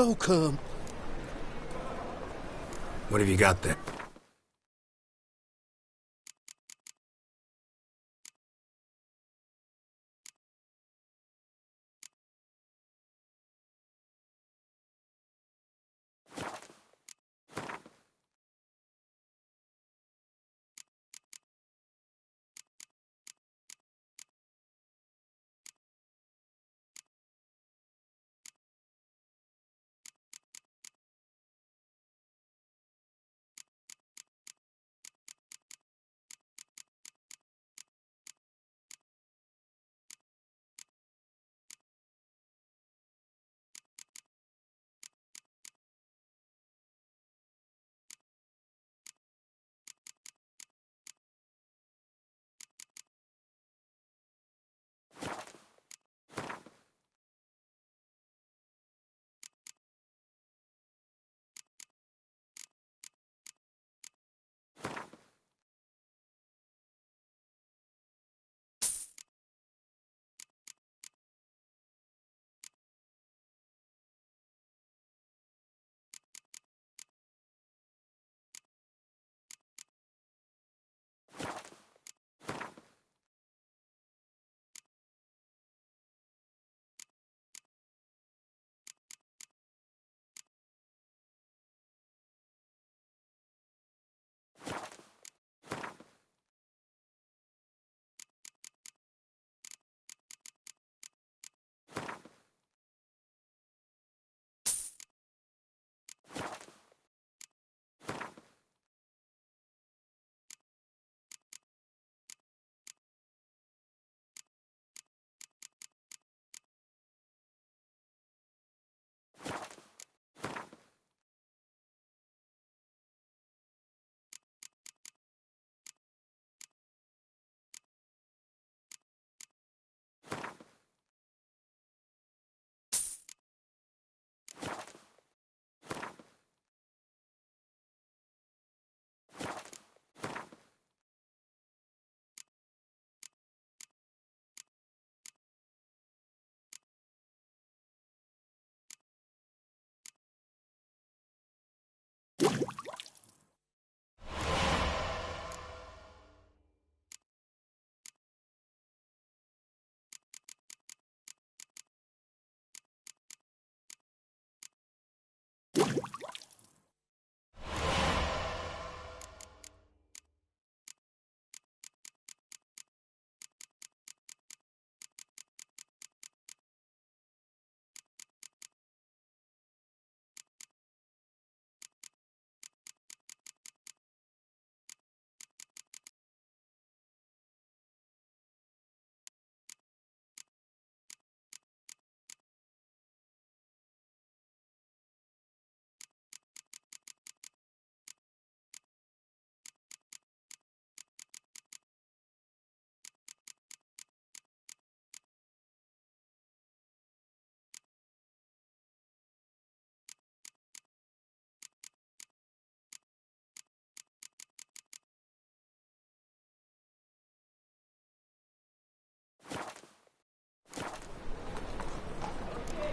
welcome. What have you got there?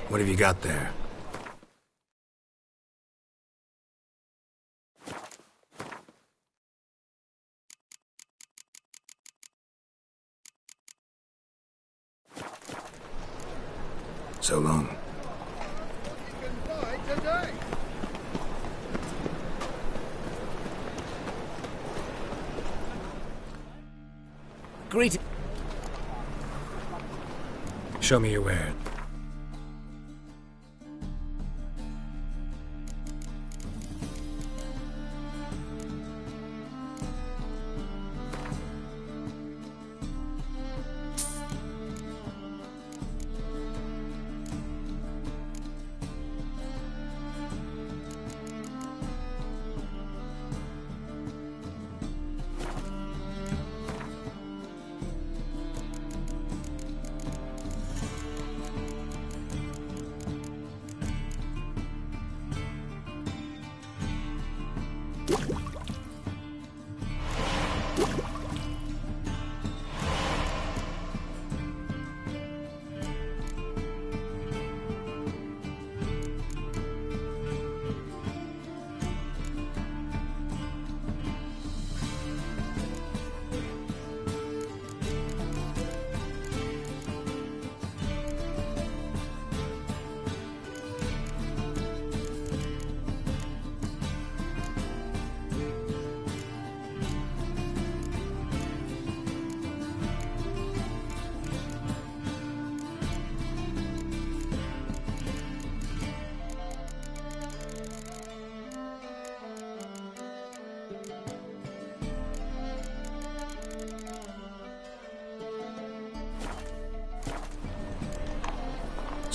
What have you got there? So long. Great. Show me your wares.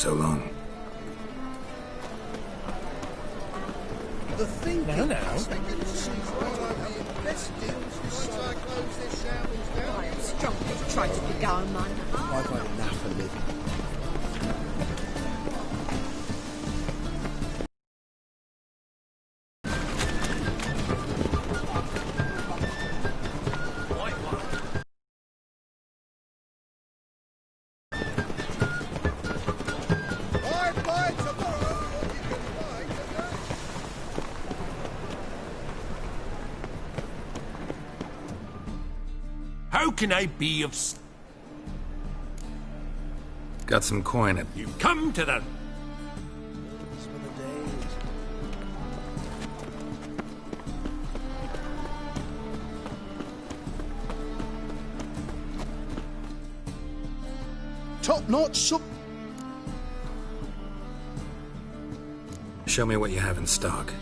So long. The thing Now, now. I am strongly trying to be going, man. I've had enough of living. How can I be of... Got some coin at... You've come to the... Top-notch soup. Show me what you have in stock.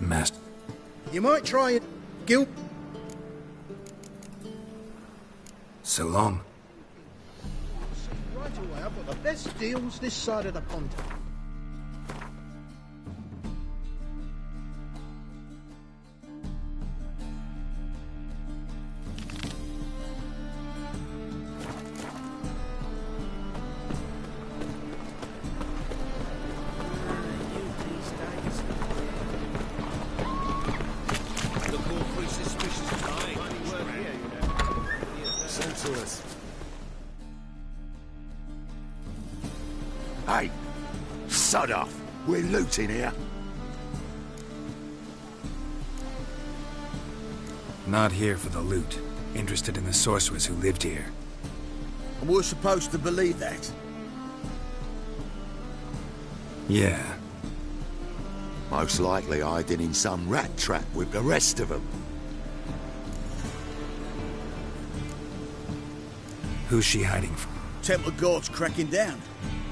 Master. You might try it, Gil. So long. Right away, I've got the best deals this side of the pond. Hey, sod off. We're looting here. Not here for the loot. Interested in the sorceress who lived here. And we're supposed to believe that. Yeah. Most likely hiding in some rat trap with the rest of them. Who's she hiding from? Temple Guard's cracking down.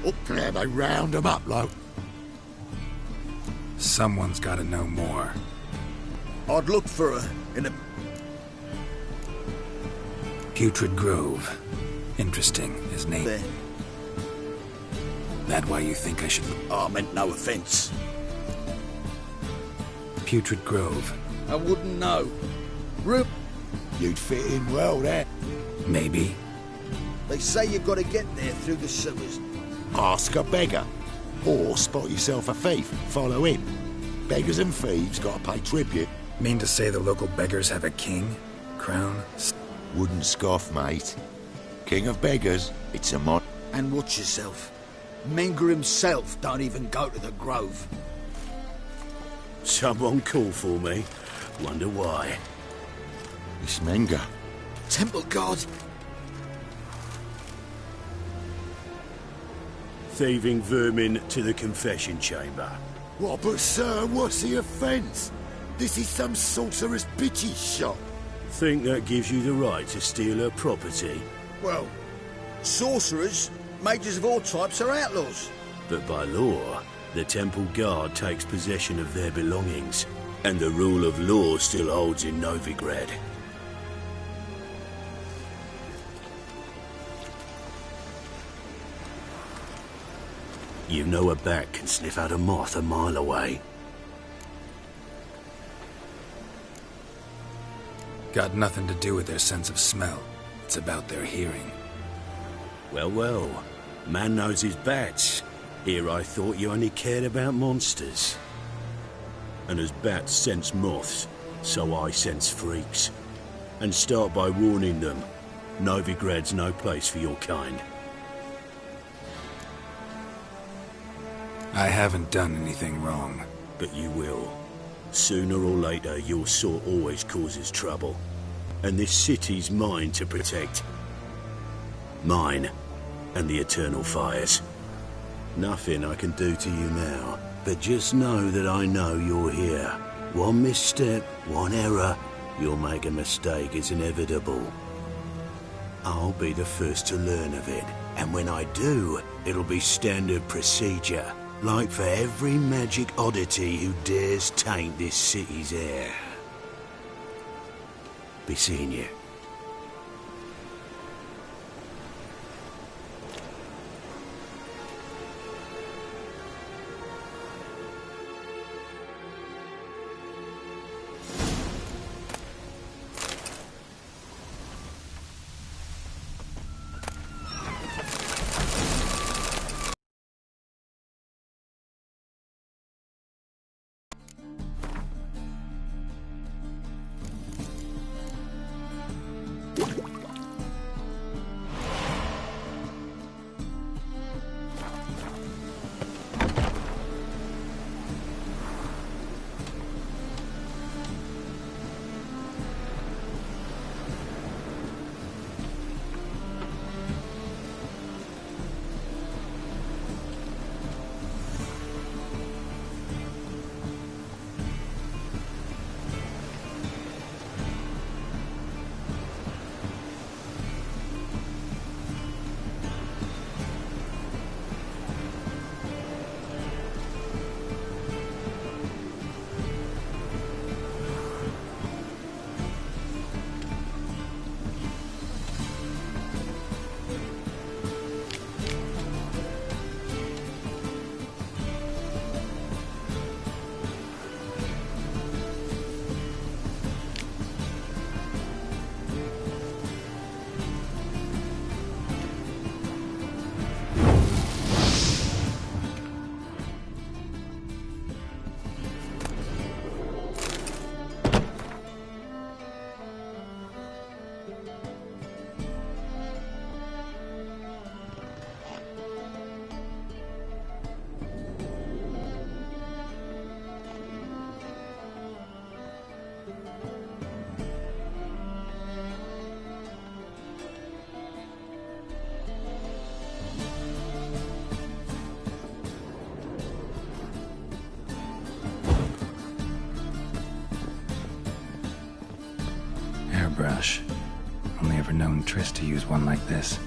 Up there, they round them up, lo. Someone's gotta know more. I'd look for her in a... Putrid Grove. Interesting, his name. there. That why you think I should... I meant no offence. Putrid Grove. I wouldn't know. Rip, You'd fit in well there. Maybe. they say you've got to get there through the sewers. Ask a beggar. Or spot yourself a thief, follow him. Beggars and thieves gotta pay tribute. Mean to say the local beggars have a king? Crown? Wouldn't scoff, mate. King of beggars, it's a mod. And watch yourself. Menger himself don't even go to the Grove. Someone call for me. Wonder why. It's Menger. Temple Guard. Thieving vermin to the confession chamber. What, but sir, what's the offence? This is some sorcerer's bitchy shop. Think that gives you the right to steal her property? Well, sorcerers, mages of all types are outlaws. But by law, the temple guard takes possession of their belongings, and the rule of law still holds in Novigrad. You know a bat can sniff out a moth a mile away. Got nothing to do with their sense of smell. It's about their hearing. Well, well. Man knows his bats. Here I thought you only cared about monsters. And as bats sense moths, so I sense freaks. And start by warning them. Novigrad's no place for your kind. I haven't done anything wrong. But you will. Sooner or later, your sort always causes trouble. And this city's mine to protect. Mine. And the eternal fires. Nothing I can do to you now. But just know that I know you're here. One misstep, one error, you'll make a mistake. It's inevitable. I'll be the first to learn of it. And when I do, it'll be standard procedure. Like for every magic oddity who dares taint this city's air. Be seeing you. Airbrush. Only ever known Triss to use one like this.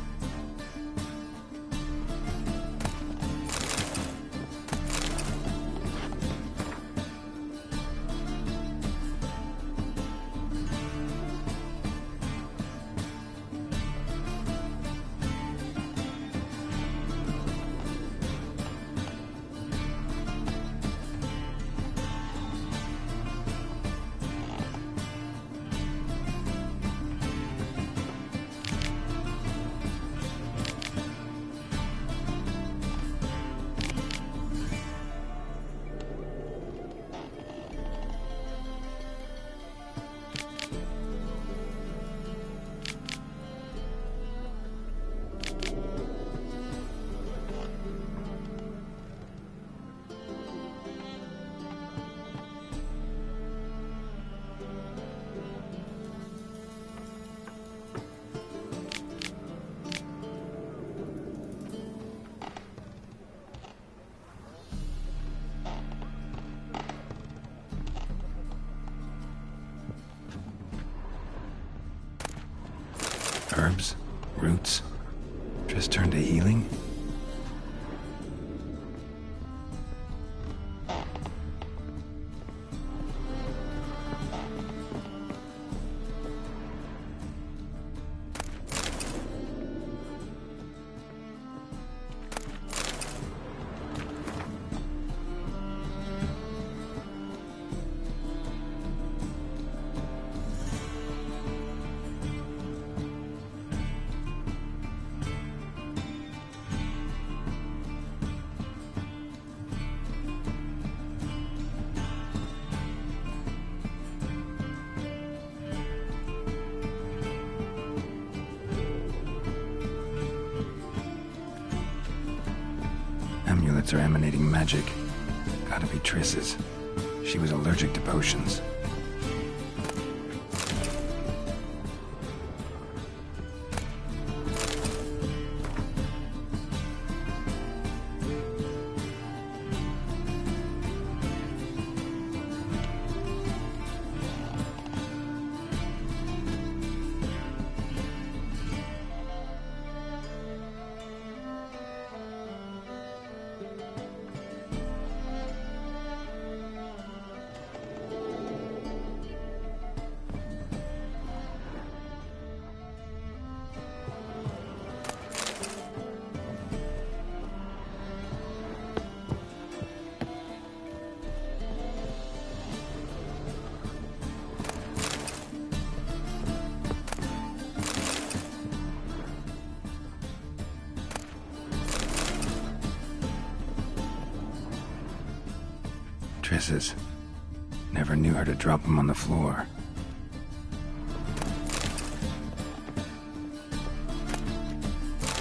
herbs, roots, just turn to healing? Amulets are emanating magic. Gotta be Triss's. She was allergic to potions. Triss's. Never knew her to drop them on the floor.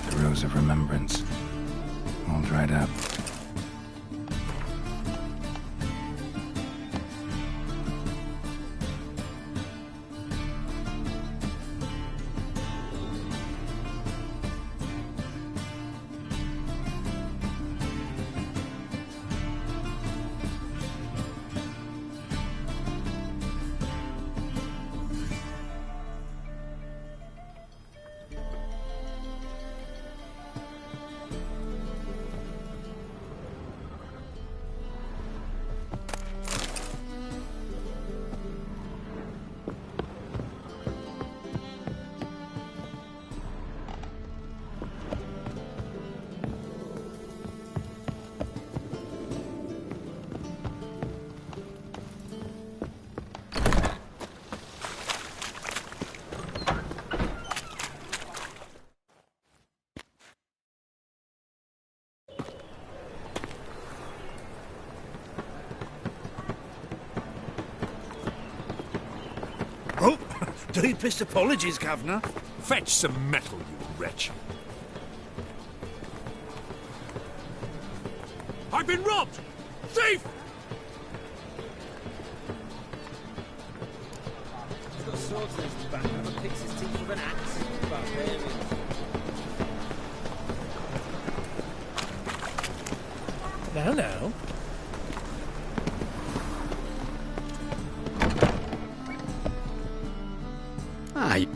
The Rose of Remembrance. All dried up. Oh, deepest apologies, Governor. Fetch some metal, you wretch. I've been robbed! Thief! He's got swords in his back. Never picks his teeth with an axe. Barbarian. Now. Aye.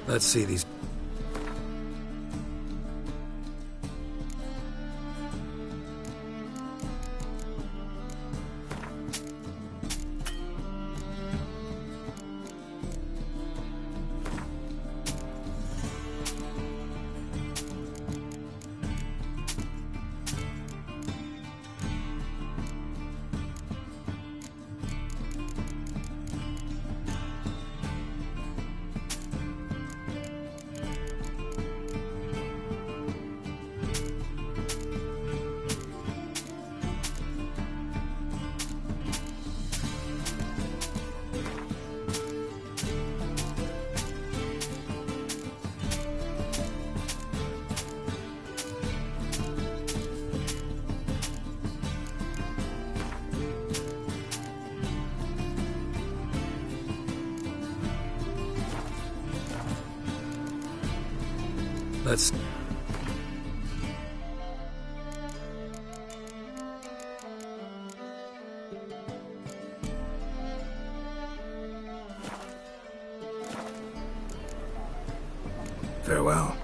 Let's see these. Let's... Farewell.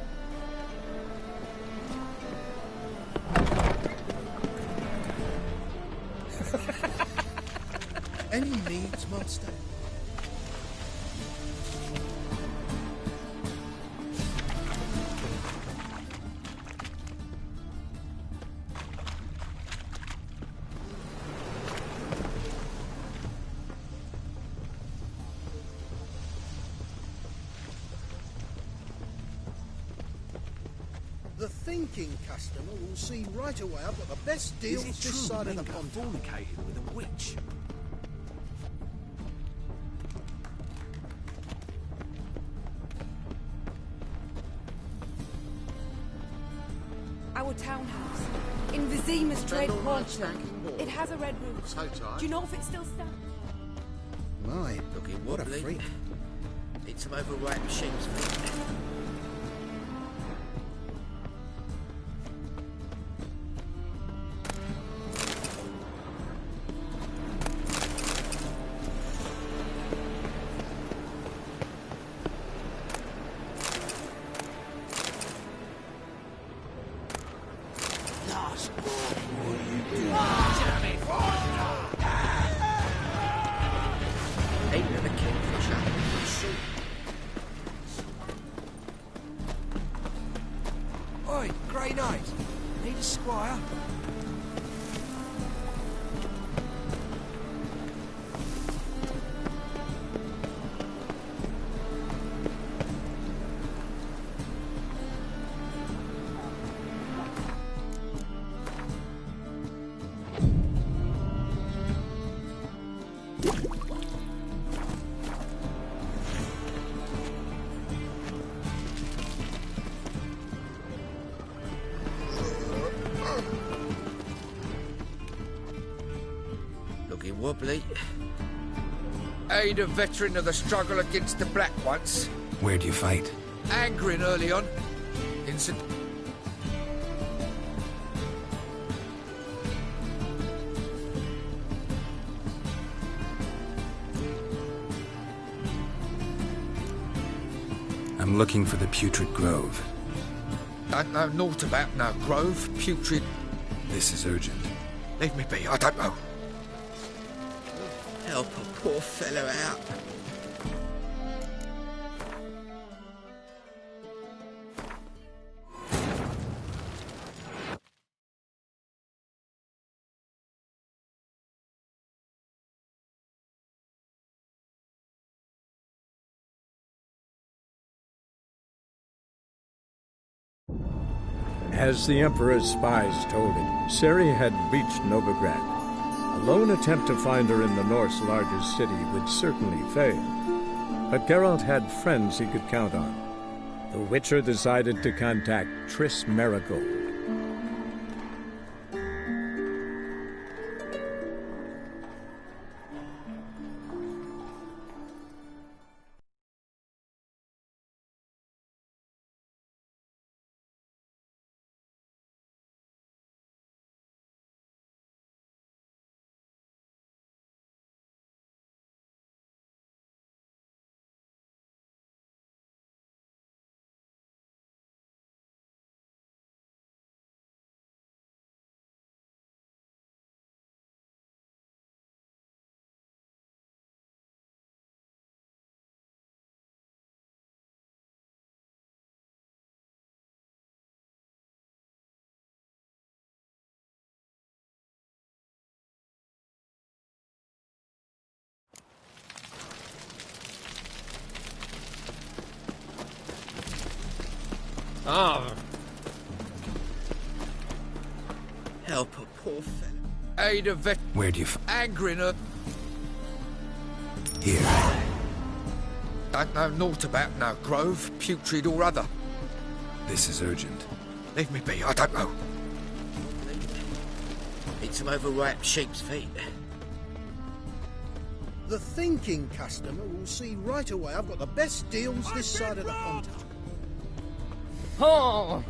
Any needs, master? The thinking customer will see right away I've got the best deals this side of the pond. Fornicated with a witch. Our townhouse in Vizima's Trade Quarter. It has a red roof. So tight. Do you know if it still stands? My, Looking what a wobbly. freak. Need some overripe sheep's feet. Ain't never kingfisher. Oi, Grey Knight. Need a squire? Looking wobbly. Aid a veteran of the struggle against the Black once. Where'd you fight? Angering early on. Instant. I'm looking for the Putrid Grove. Don't know naught about no grove, putrid. This is urgent. Leave me be, I don't know. Help a poor fellow out. As the Emperor's spies told him, Ciri had reached Novigrad. A lone attempt to find her in the North's largest city would certainly fail. But Geralt had friends he could count on. The Witcher decided to contact Triss Merigold. Ah. Help a poor fellow. Aid a vet. Where'd you Angering her. Here. Don't know naught about no grove, putrid or other. This is urgent. Leave me be, I don't know. Need some overripe sheep's feet. The thinking customer will see right away I've got the best deals this side of the pond. Oh!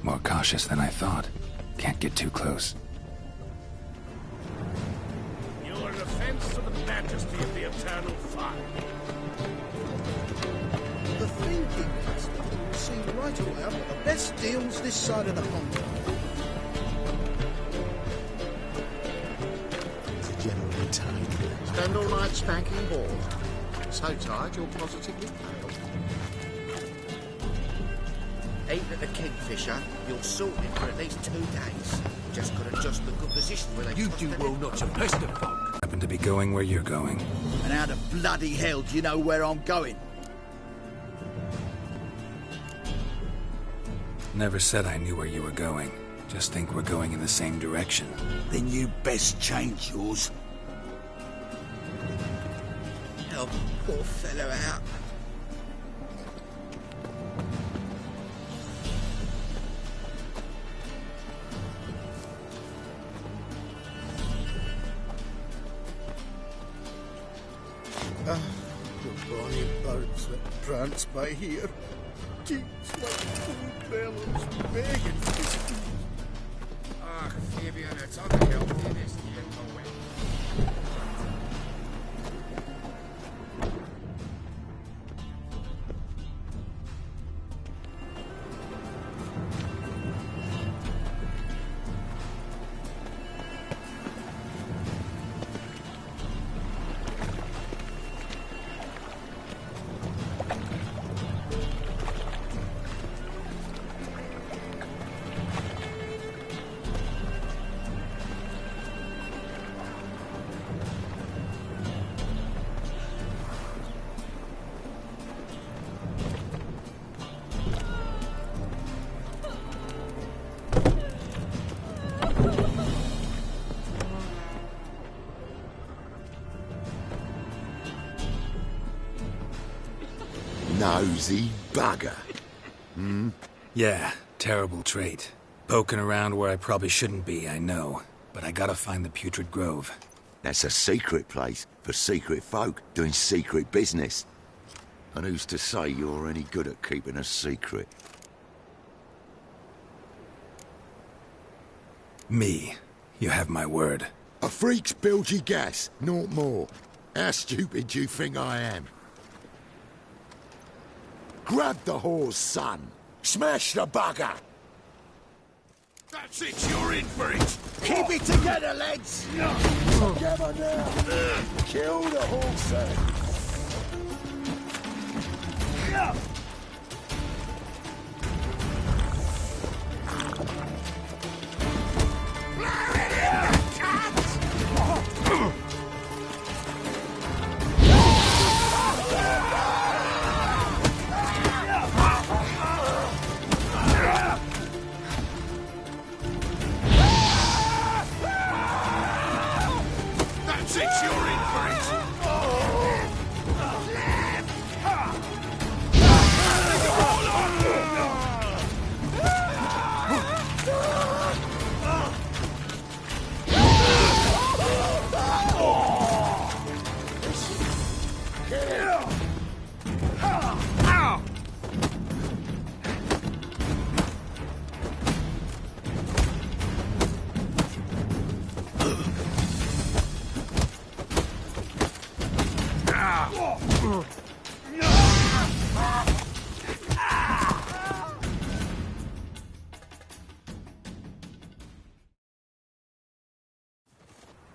More cautious than I thought. Can't get too close. Your defense to the right away. I've got the best deals this side of the pond. It's a general time. Spend all night spanking balls. So tired you're positively pale. Aim at the Kingfisher, you'll sort it for at least 2 days. Just gotta adjust the good position where they... You do well not to pester folk. Happen to be going where you're going. And how the bloody hell do you know where I'm going? Never said I knew where you were going. Just think we're going in the same direction. Then you best change yours. Help a poor fellow out. The bonny birds that prance by here. Cheeks like full bellows, begging for speed. Ah, Fabian, it's unhealthy this year, away. Nosy bugger. Yeah, terrible trait. Poking around where I probably shouldn't be, I know. But I gotta find the Putrid Grove. That's a secret place for secret folk doing secret business. And who's to say you're any good at keeping a secret? Me. You have my word. A freak's bilgy gas, naught more. How stupid do you think I am? Grab the horse, son. Smash the bugger. That's it, you're in for it. Keep it together, lads! Together now. Kill the horse, then.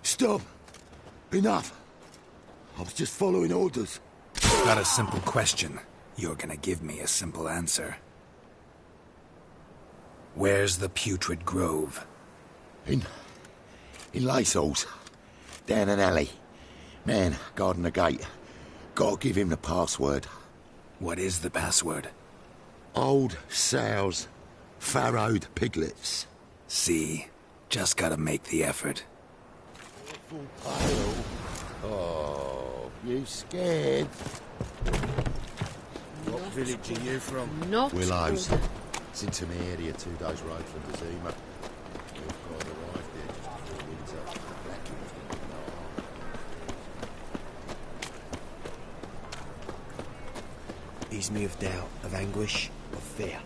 Stop! Enough! I was just following orders. Got a simple question. You're gonna give me a simple answer. Where's the Putrid Grove? In Lacehalls. Down an alley. Man, guarding the gate. Gotta give him the password. What is the password? Old sows. Farrowed piglets. See? Just gotta make the effort. Oh, you scared? What village are you from? Not Willows. order. It's into my area, 2 days' road from Kazima. Your brother arrived there just before winter. Is me of doubt, of anguish, of fear.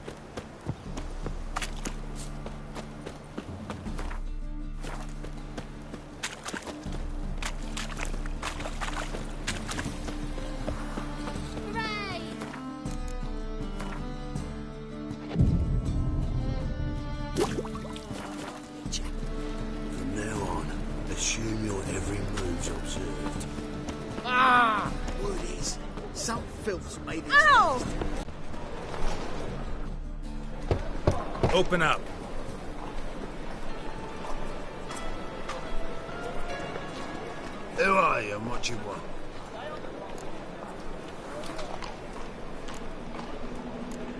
Open up. Who are you and what you want?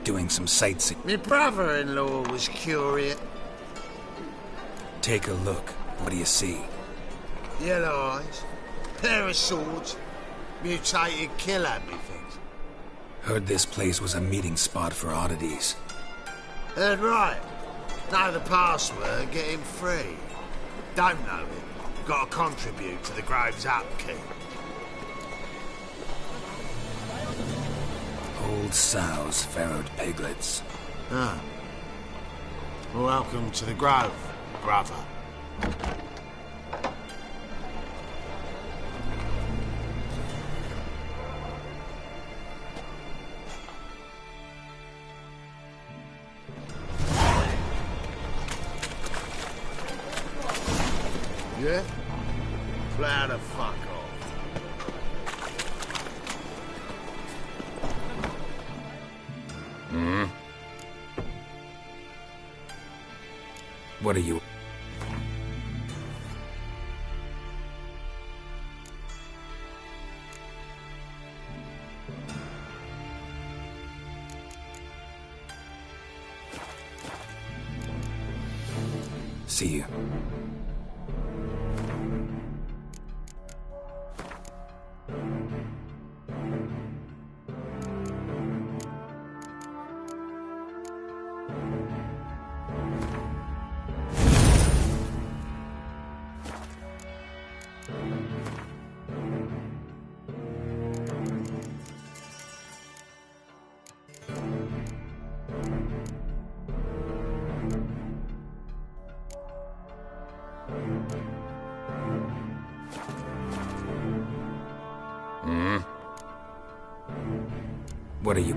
Doing some sightseeing. My brother-in-law was curious. Take a look. What do you see? Yellow eyes, pair of swords, mutated killer, methinks. Heard this place was a meeting spot for oddities. Heard right. Know the password, get him free. Don't know it. Got to contribute to the Grove's upkeep. Old sows, farrowed piglets. Ah. Welcome to the Grove, brother. Yeah? Fly the fuck off. Hmm? What are you... See you. Hmm? What are you...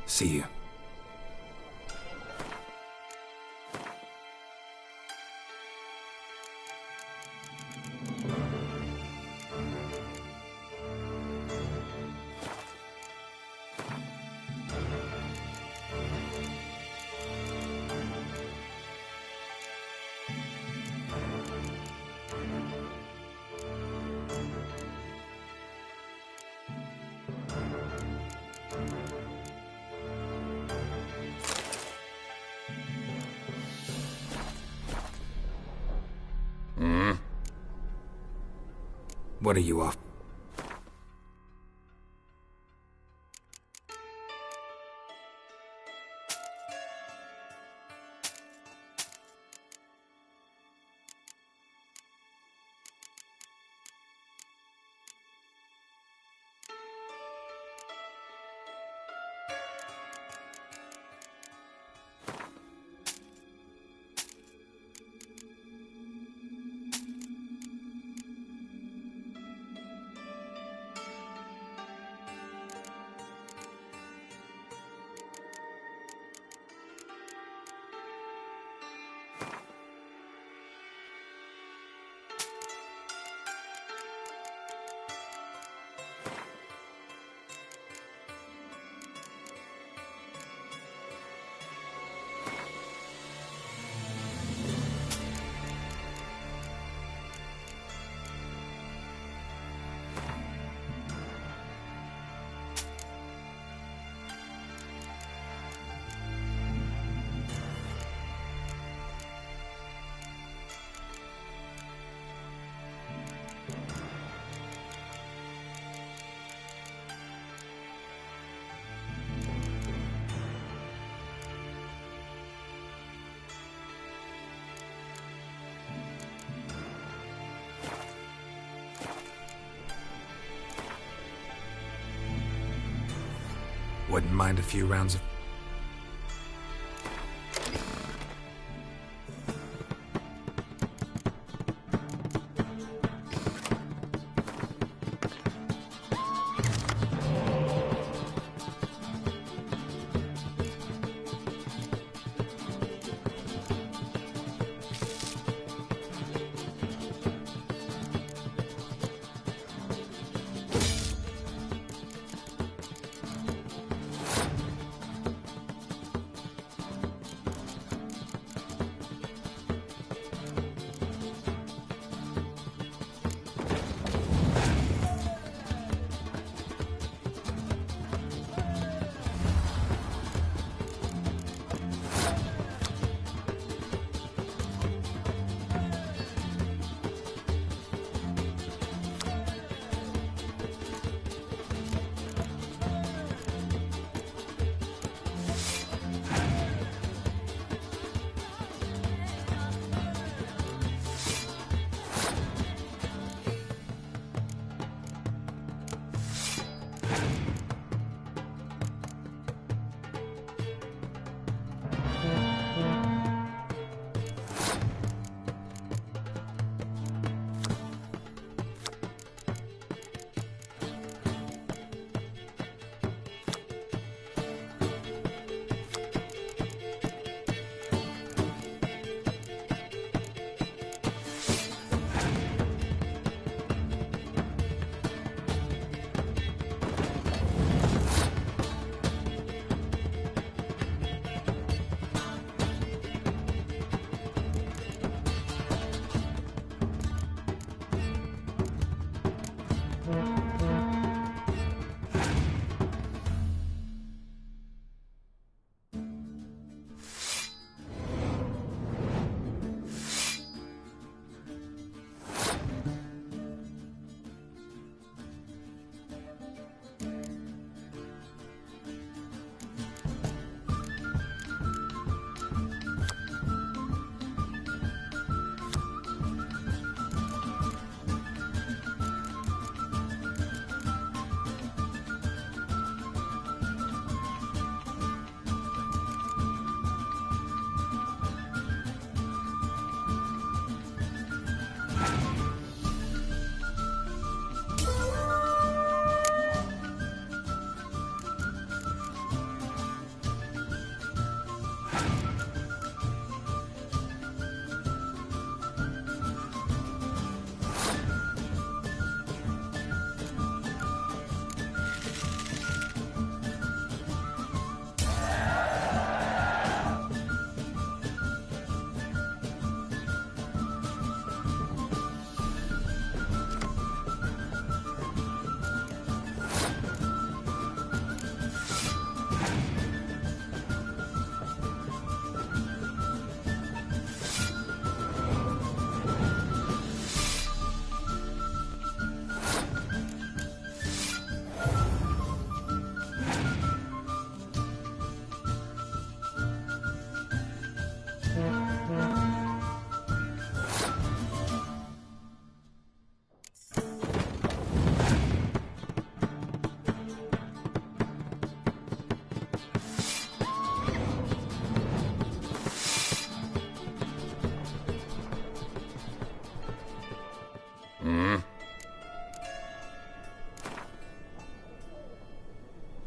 See you. Hmm? What are you off? Wouldn't mind a few rounds of...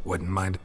Wouldn't mind.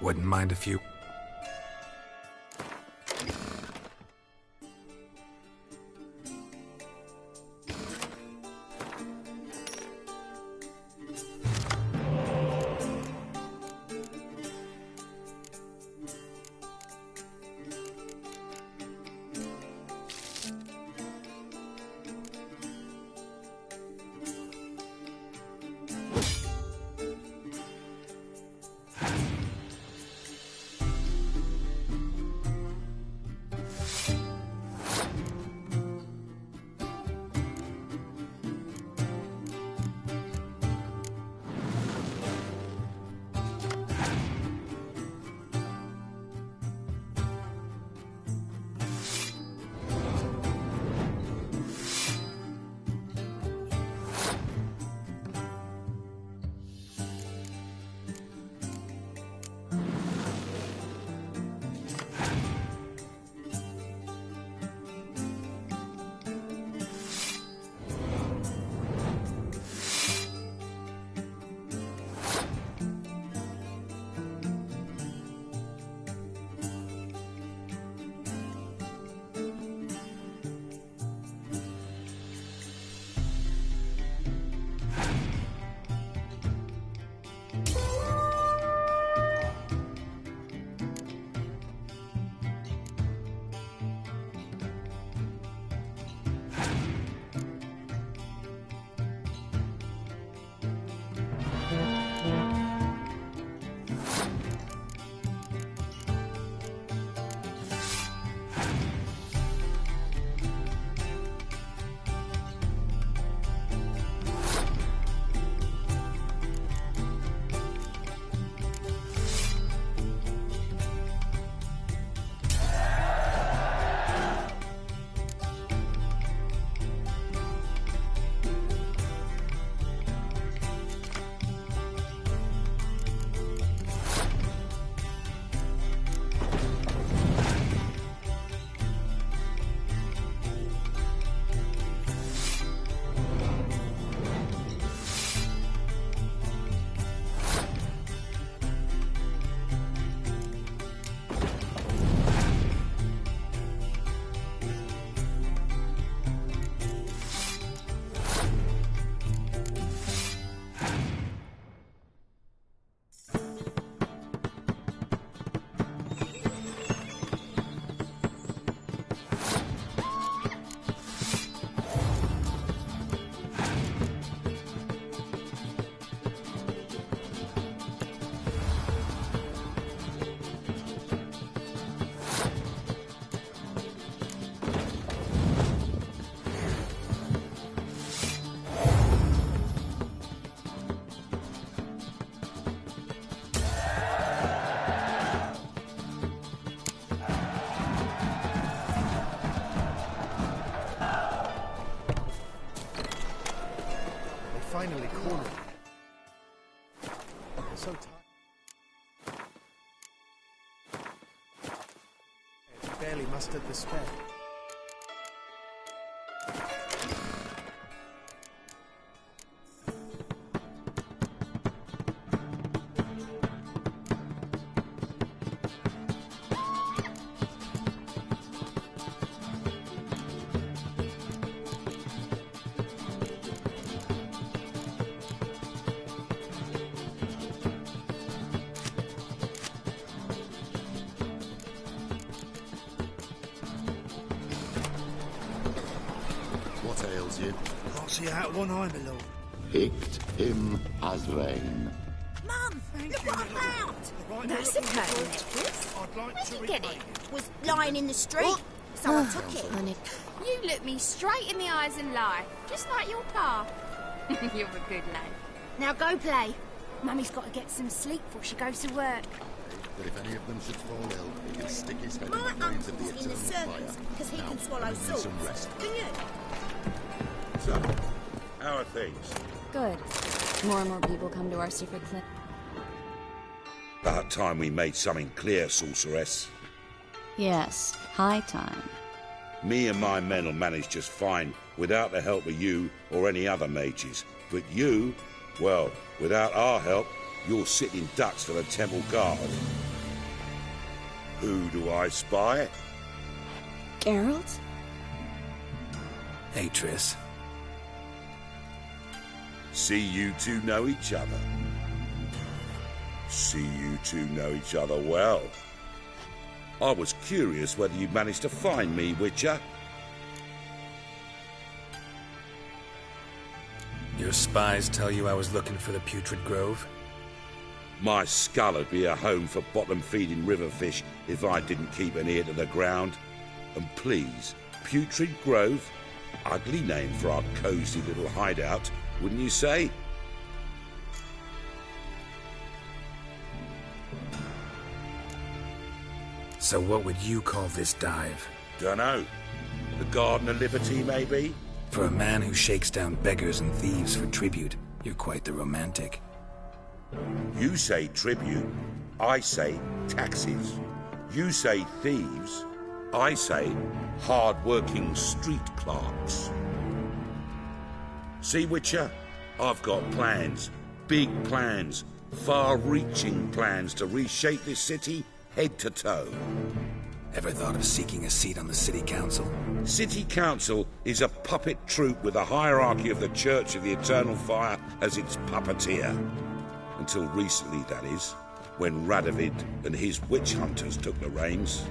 Wouldn't mind a few. Finally cornered. I'm so tired. Barely mustered the spare. What ails you? Can't see out one eye, my lord. Picked him as rain. Mum, look what I found! That's a pearl necklace. Where'd you get it? Was lying in the street. Someone took it. Funny. You look me straight in the eyes and lie, just like your pa. You're a good lad. Now go play. Mummy's got to get some sleep before she goes to work. But if any of them should fall ill, he can stick his head My in the flames of the uncle's in the eternal circus fire. because he Now, can swallow I need salt. some rest. Can you? So, how are things? Good. More and more people come to our secret clinic. About time we made something clear, sorceress. Yes, high time. Me and my men will manage just fine without the help of you or any other mages. But you, well, without our help, you're sitting ducks for the temple guard. Who do I spy? Geralt? Hey, Triss. See you two know each other. See you two know each other well. I was curious whether you'd managed to find me, Witcher. Your spies tell you I was looking for the Putrid Grove? My skull would be a home for bottom-feeding river fish if I didn't keep an ear to the ground. And please, Putrid Grove? Ugly name for our cosy little hideout, wouldn't you say? So what would you call this dive? Dunno. The Garden of Liberty, maybe? For a man who shakes down beggars and thieves for tribute, you're quite the romantic. You say tribute, I say taxes. You say thieves, I say hard-working street clerks. See, Witcher? I've got plans. Big plans. Far-reaching plans to reshape this city head to toe. Ever thought of seeking a seat on the city council? City council is a puppet troupe with a hierarchy of the Church of the Eternal Fire as its puppeteer. Until recently, that is, when Radovid and his witch hunters took the reins.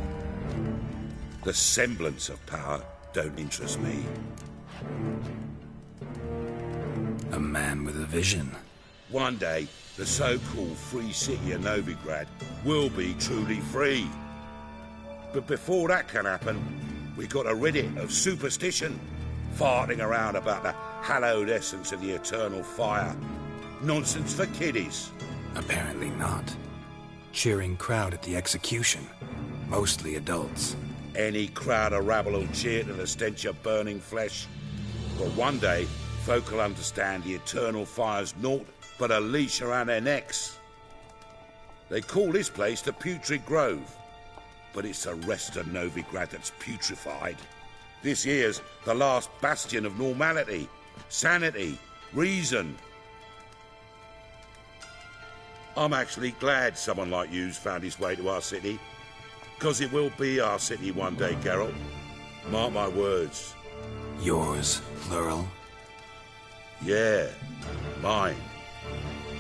The semblance of power don't interest me. A man with a vision. One day, the so-called free city of Novigrad will be truly free. But before that can happen, we got to rid it of superstition, farting around about the hallowed essence of the eternal fire. Nonsense for kiddies. Apparently not. Cheering crowd at the execution. Mostly adults. Any crowd of rabble will cheer to the stench of burning flesh. But one day, folk will understand the eternal fire's naught but a leash around their necks. They call this place the Putrid Grove, but it's the rest of Novigrad that's putrefied. This here's the last bastion of normality, sanity, reason. I'm actually glad someone like you's found his way to our city, because it will be our city one day, Geralt. Mark my words. Yours, plural? Yeah, mine.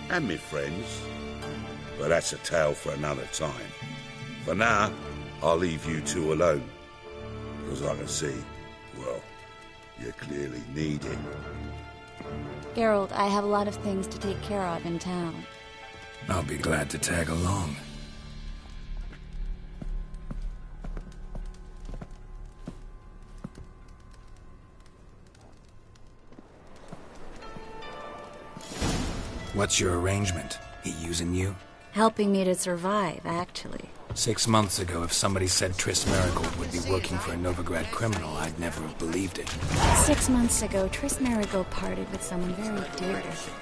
And me friends. But that's a tale for another time. For now, I'll leave you two alone. Because I can see, well, you clearly need it. Geralt, I have a lot of things to take care of in town. I'll be glad to tag along. What's your arrangement? He using you? Helping me to survive, actually. 6 months ago, if somebody said Triss Marigold would be working for a Novigrad criminal, I'd never have believed it. 6 months ago, Triss Marigold parted with someone very dear to her.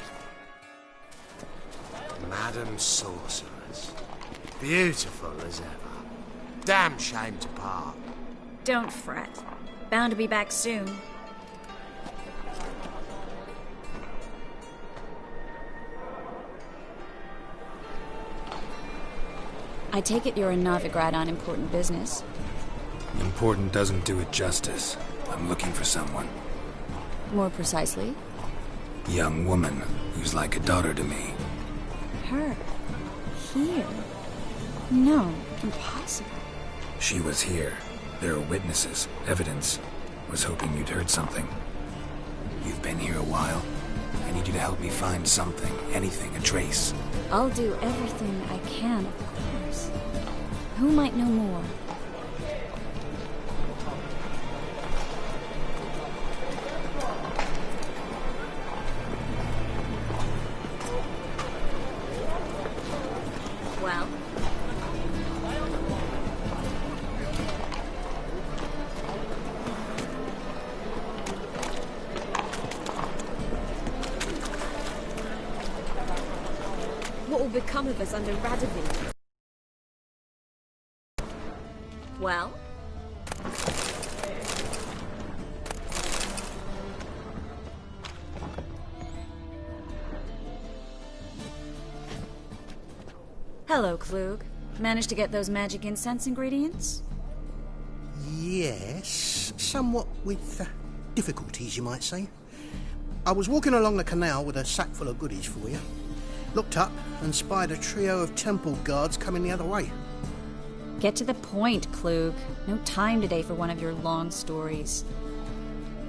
Madam Sorceress. Beautiful as ever. Damn shame to part. Don't fret. Bound to be back soon. I take it you're in Novigrad on important business. Important doesn't do it justice. I'm looking for someone. More precisely? Young woman who's like a daughter to me. Her? Here? No, impossible. She was here. There are witnesses, evidence. Was hoping you'd heard something. You've been here a while. I need you to help me find something, anything, a trace. I'll do everything I can, of course. Who might know more? Well? What will become of us under Radovid? Well? Hello, Klug. Managed to get those magic incense ingredients? Yes, somewhat with difficulties, you might say. I was walking along the canal with a sack full of goodies for you. Looked up and spied a trio of temple guards coming the other way. Get to the point, Klug. No time today for one of your long stories.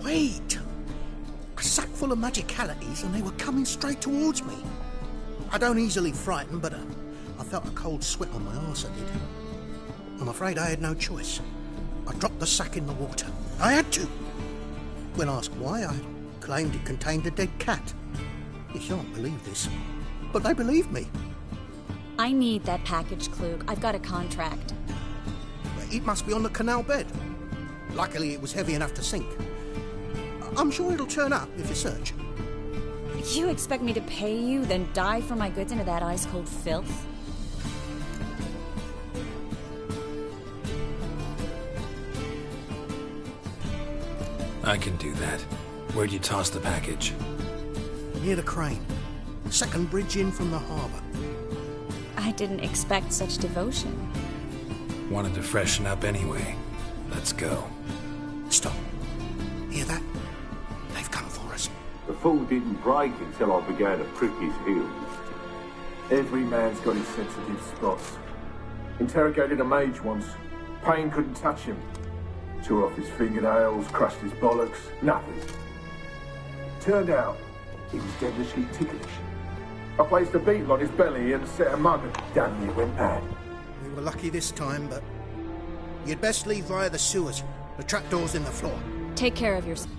Wait! A sack full of magicalities and they were coming straight towards me. I don't easily frighten, but I felt a cold sweat on my arse, I did. I'm afraid I had no choice. I dropped the sack in the water. I had to. When asked why, I claimed it contained a dead cat. You shan't believe this, but they believed me. I need that package, Klug. I've got a contract. It must be on the canal bed. Luckily, it was heavy enough to sink. I'm sure it'll turn up if you search. You expect me to pay you, then dive for my goods into that ice-cold filth? I can do that. Where'd you toss the package? Near the crane. Second bridge in from the harbour. I didn't expect such devotion. Wanted to freshen up anyway. Let's go. Stop. Hear that? They've come for us. The fall didn't break until I began to prick his heels. Every man's got his sensitive spots. Interrogated a mage once. Pain couldn't touch him. Tore off his fingernails, crushed his bollocks, nothing. Turned out, he was devilishly ticklish. I placed a beetle on his belly and set a mug, and damn near went mad. We were lucky this time, but you'd best leave via the sewers. The trapdoor's in the floor. Take care of yourself.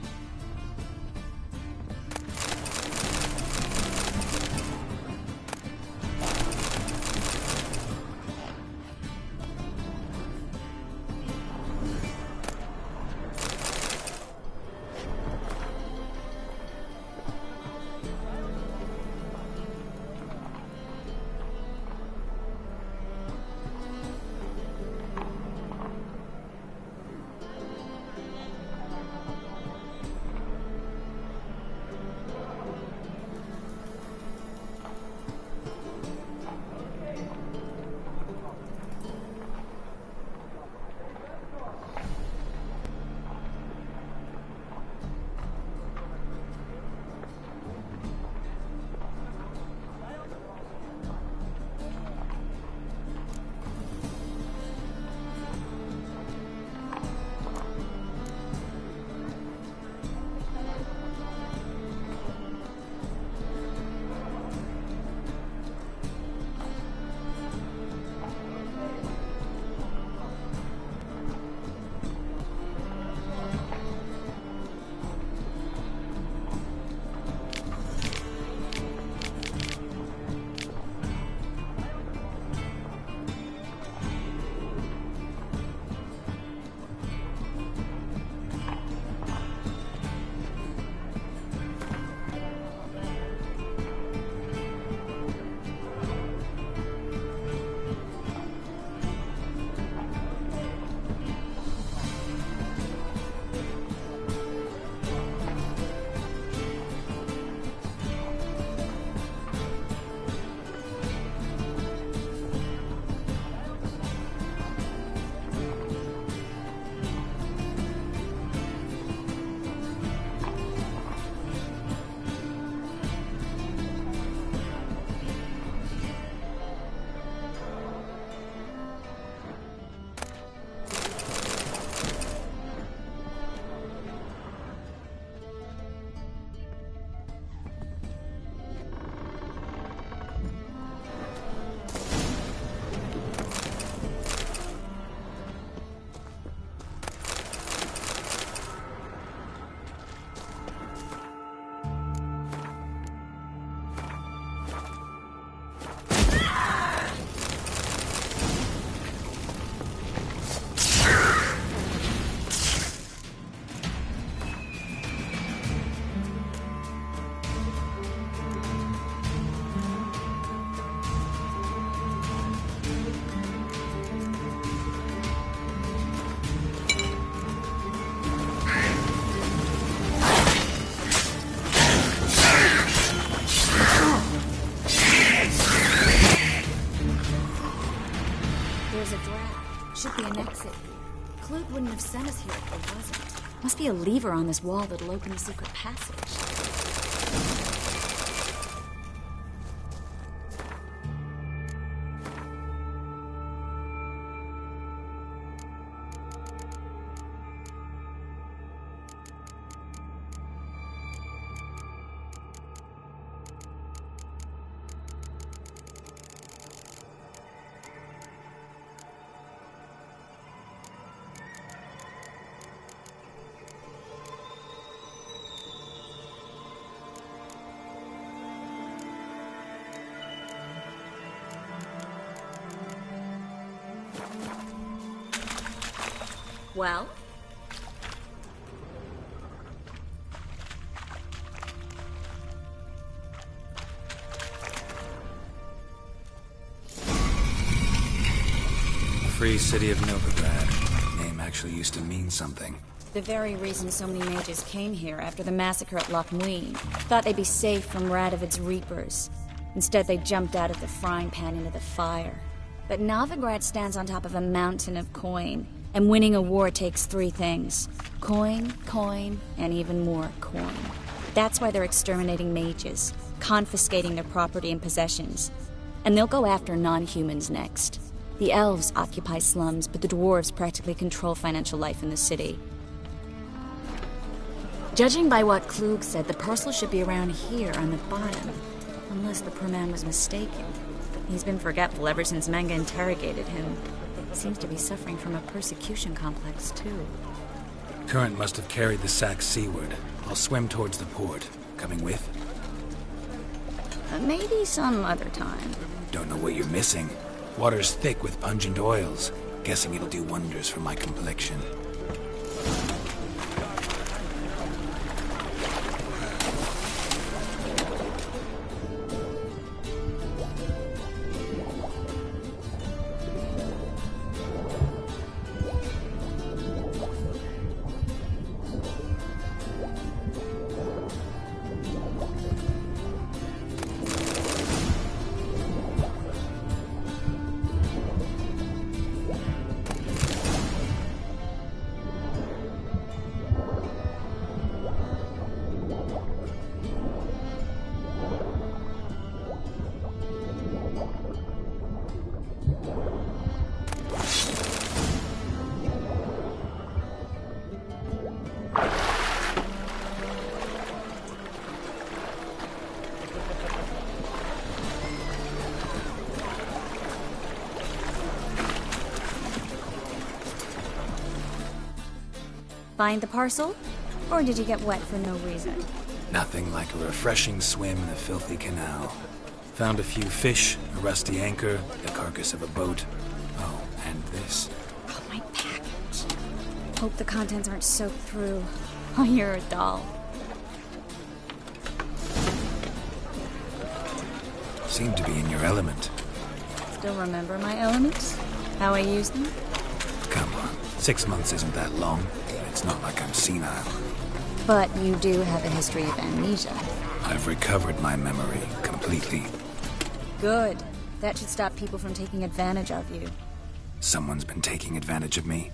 Klug wouldn't have sent us here if there wasn't. Must be a lever on this wall that'll open the secret passage. Well? Free city of Novigrad. Name actually used to mean something. The very reason so many mages came here after the massacre at Loch Muin. Thought they'd be safe from Radovid's reapers. Instead, they jumped out of the frying pan into the fire. But Novigrad stands on top of a mountain of coin. And winning a war takes 3 things. Coin, coin, and even more coin. That's why they're exterminating mages, confiscating their property and possessions. And they'll go after non-humans next. The elves occupy slums, but the dwarves practically control financial life in the city. Judging by what Klug said, the parcel should be around here on the bottom. Unless the poor man was mistaken. He's been forgetful ever since Manga interrogated him. Seems to be suffering from a persecution complex, too. Current must have carried the sack seaward. I'll swim towards the port. Coming with? Maybe some other time. Don't know what you're missing. Water's thick with pungent oils. Guessing it'll do wonders for my complexion. Find the parcel? Or did you get wet for no reason? Nothing like a refreshing swim in a filthy canal. Found a few fish, a rusty anchor, the carcass of a boat. Oh, and this. Oh, my package. Hope the contents aren't soaked through. Oh, you're a doll. Seem to be in your element. Still remember my elements? How I use them? Come on, 6 months isn't that long. It's not like I'm senile. But you do have a history of amnesia. I've recovered my memory completely. Good. That should stop people from taking advantage of you. Someone's been taking advantage of me.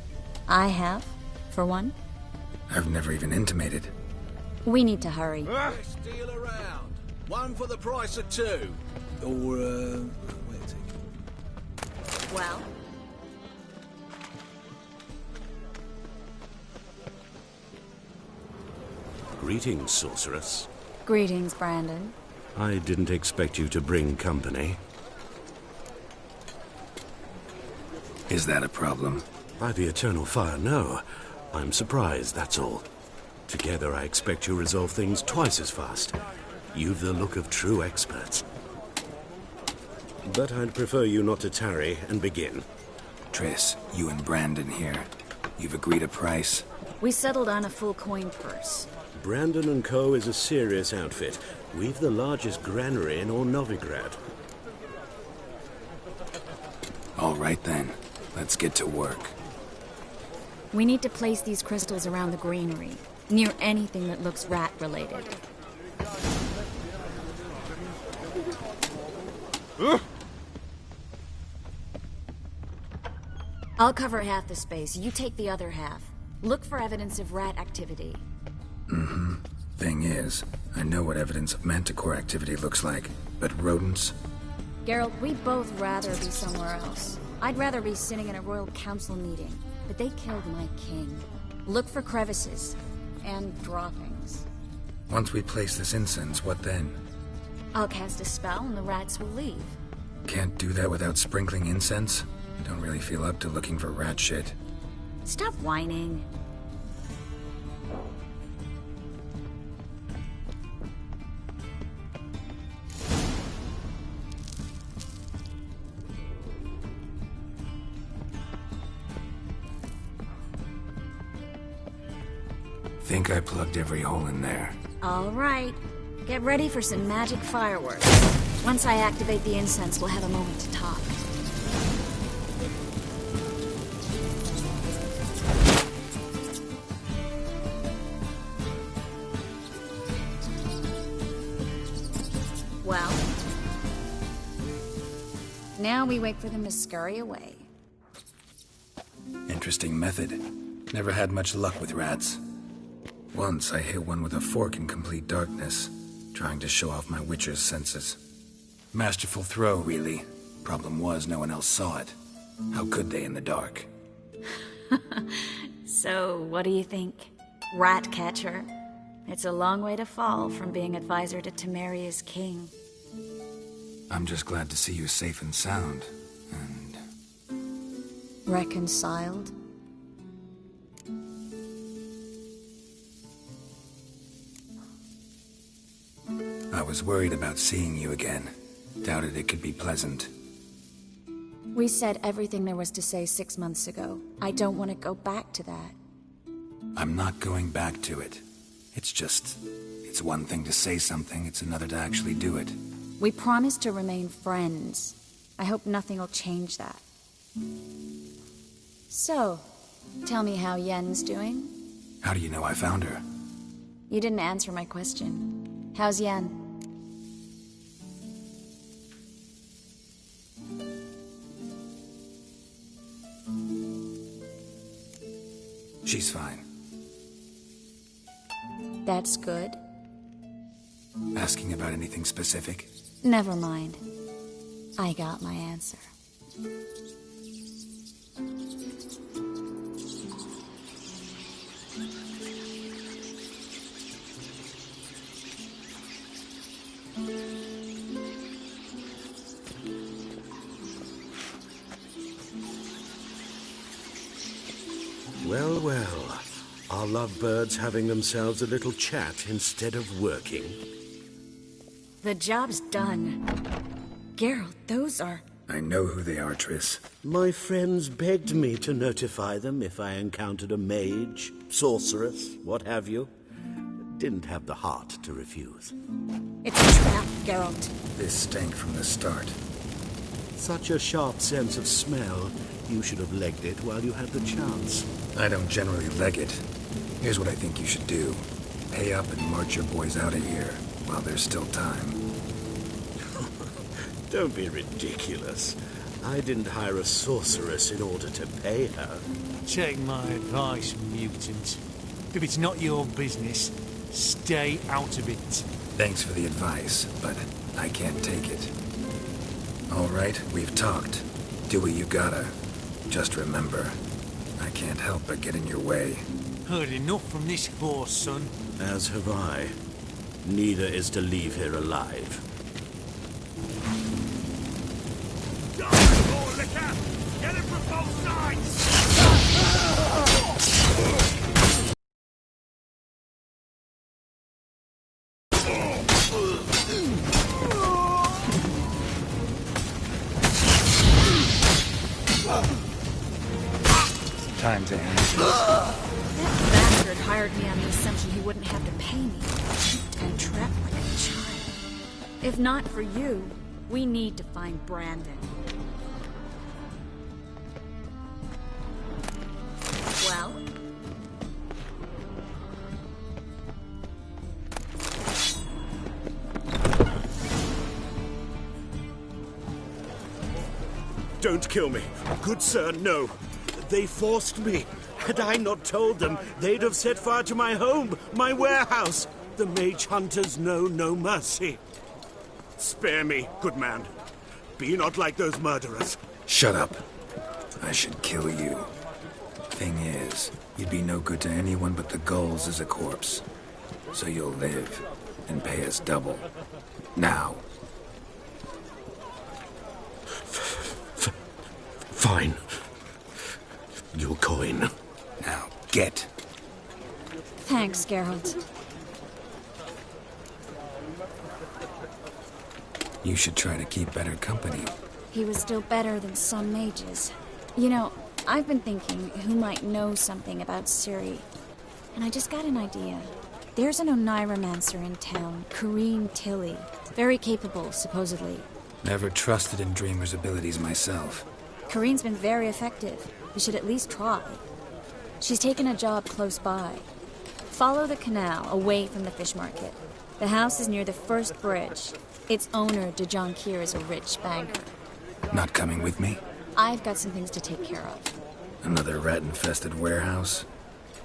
I have, for one. I've never even intimated. We need to hurry. Deal around. 1 for the price of 2. Or, wait a second. Well? Greetings, sorceress. Greetings, Brandon. I didn't expect you to bring company. Is that a problem? By the eternal fire, no. I'm surprised, that's all. Together, I expect you resolve things twice as fast. You've the look of true experts. But I'd prefer you not to tarry and begin. Triss, you and Brandon here. You've agreed a price? We settled on a full coin purse. Brandon & Co. is a serious outfit. We've the largest granary in all Novigrad. All right then. Let's get to work. We need to place these crystals around the greenery, near anything that looks rat-related. I'll cover half the space. You take the other half. Look for evidence of rat activity. Mm-hmm. Thing is, I know what evidence of manticore activity looks like, but rodents? Geralt, we'd both rather be somewhere else. I'd rather be sitting in a royal council meeting, but they killed my king. Look for crevices and droppings. Once we place this incense, what then? I'll cast a spell and the rats will leave. Can't do that without sprinkling incense? Don't really feel up to looking for rat shit. Stop whining. Think I plugged every hole in there. All right. Get ready for some magic fireworks. Once I activate the incense, we'll have a moment to talk. Well, now we wait for them to scurry away. Interesting method. Never had much luck with rats. Once I hit one with a fork in complete darkness, trying to show off my witcher's senses. Masterful throw, really. Problem was, no one else saw it. How could they in the dark? So, what do you think? Rat catcher? It's a long way to fall from being advisor to Temeria's king. I'm just glad to see you safe and sound, and... Reconciled? I was worried about seeing you again. Doubted it could be pleasant. We said everything there was to say 6 months ago. I don't want to go back to that. I'm not going back to it. It's one thing to say something, it's another to actually do it. We promised to remain friends. I hope nothing will change that. So, tell me how Yen's doing? How do you know I found her? You didn't answer my question. How's Yen? She's fine. That's good. Asking about anything specific? Never mind. I got my answer. Well, well. Are lovebirds having themselves a little chat instead of working? The job's done. Geralt, those are... I know who they are, Triss. My friends begged me to notify them if I encountered a mage, sorceress, what have you. Didn't have the heart to refuse. It's a trap, Geralt. This stank from the start. Such a sharp sense of smell. You should have legged it while you had the chance. I don't generally leg it. Here's what I think you should do. Pay up and march your boys out of here, while there's still time. Don't be ridiculous. I didn't hire a sorceress in order to pay her. Take my advice, mutant. If it's not your business, stay out of it. Thanks for the advice, but I can't take it. All right, we've talked. Do what you gotta. Just remember, I can't help but get in your way. Heard enough from this horse, son. As have I. Neither is to leave here alive. Oh, look out! Get it from both sides! Time to end. That bastard hired me on the assumption he wouldn't have to pay me. And trapped like a child. If not for you, we need to find Brandon. Well? Don't kill me. Good sir, no. They forced me. Had I not told them, they'd have set fire to my home, my warehouse. The mage hunters know no mercy. Spare me, good man. Be not like those murderers. Shut up. I should kill you. Thing is, you'd be no good to anyone but the gulls as a corpse. So you'll live and pay us double. Now. Fine. Your coin. Now, get. Thanks, Geralt. You should try to keep better company. He was still better than some mages. You know, I've been thinking who might know something about Ciri. And I just got an idea. There's an Oneiromancer in town, Corrine Tilly. Very capable, supposedly. Never trusted in Dreamer's abilities myself. Corrine's been very effective. We should at least try. She's taken a job close by. Follow the canal, away from the fish market. The house is near the first bridge. Its owner, de Jonquier, is a rich banker. Not coming with me? I've got some things to take care of. Another rat-infested warehouse?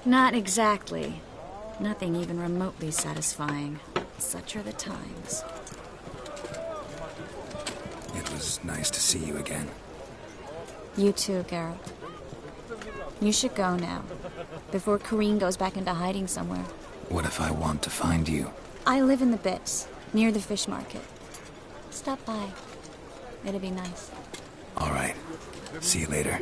Not exactly. Nothing even remotely satisfying. Such are the times. It was nice to see you again. You too, Geralt. You should go now, before Corrine goes back into hiding somewhere. What if I want to find you? I live in the Bits, near the fish market. Stop by. It'll be nice. All right. See you later.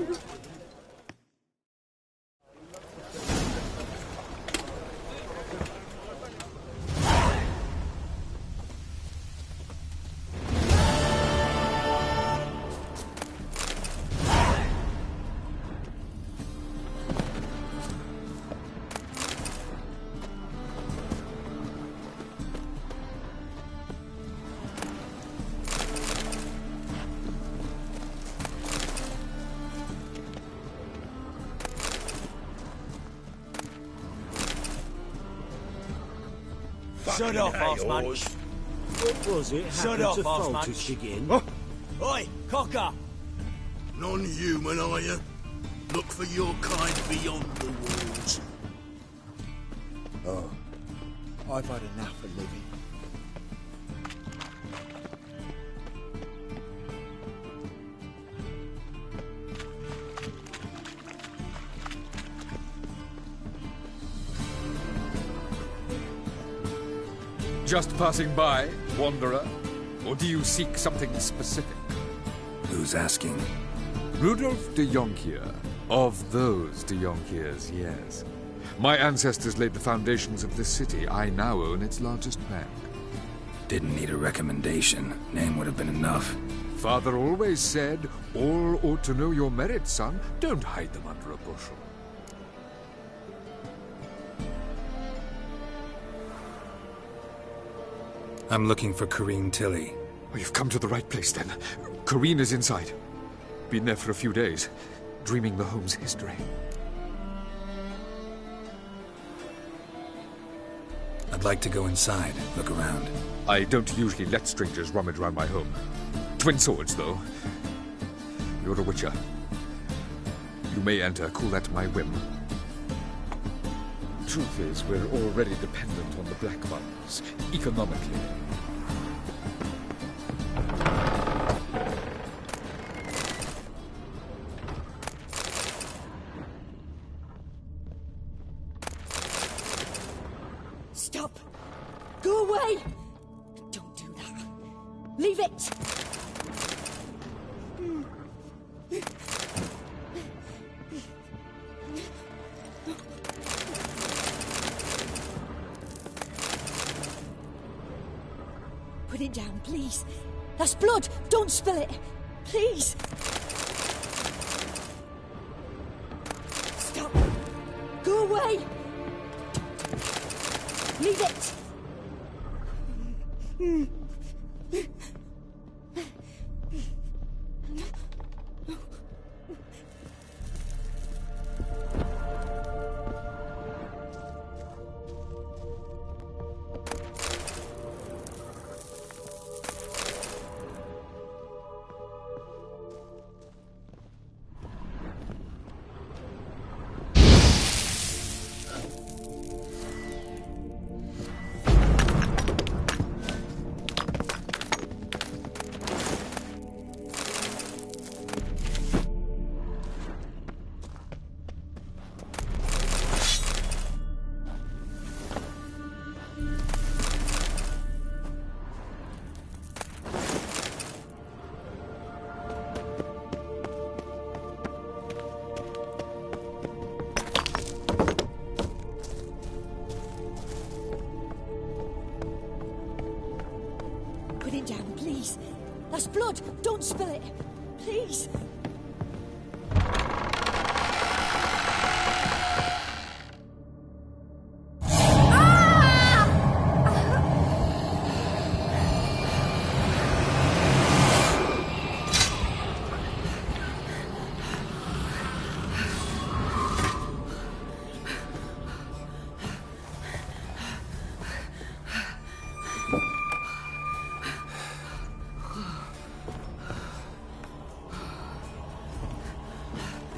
Shut up, Bossman. What was it? Shut up, Bossman. Bossman. Again? Oi, cocker! Non-human, are you? Look for your kind beyond the walls. Oh, I've had enough of living. Just passing by, wanderer? Or do you seek something specific? Who's asking? Rudolf de Jonquier. Of those de Jonquiers, yes. My ancestors laid the foundations of this city. I now own its largest bank. Didn't need a recommendation. Name would have been enough. Father always said, all ought to know your merits, son. Don't hide them under a bushel. I'm looking for Corrine Tilly. Oh, you've come to the right place, then. Corrine is inside. Been there for a few days, dreaming the home's history. I'd like to go inside, look around. I don't usually let strangers rummage around my home. Twin swords, though. You're a witcher. You may enter, call that my whim. Truth is, we're already dependent on the Black Ones, economically. Stop! Go away! Don't do that. Leave it! Put it down, please. That's blood! Don't spill it! Please! Stop! Go away! Leave it! blood! Don't spill it! Please!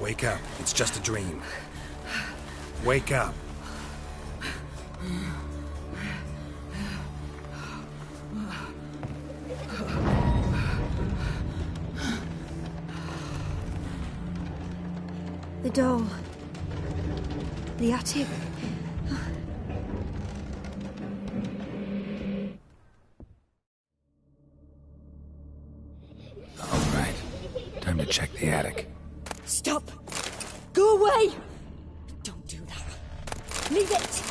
Wake up. It's just a dream. Wake up. The doll. The attic. All right. Time to check the attic. Stop! Go away! Don't do that. Leave it!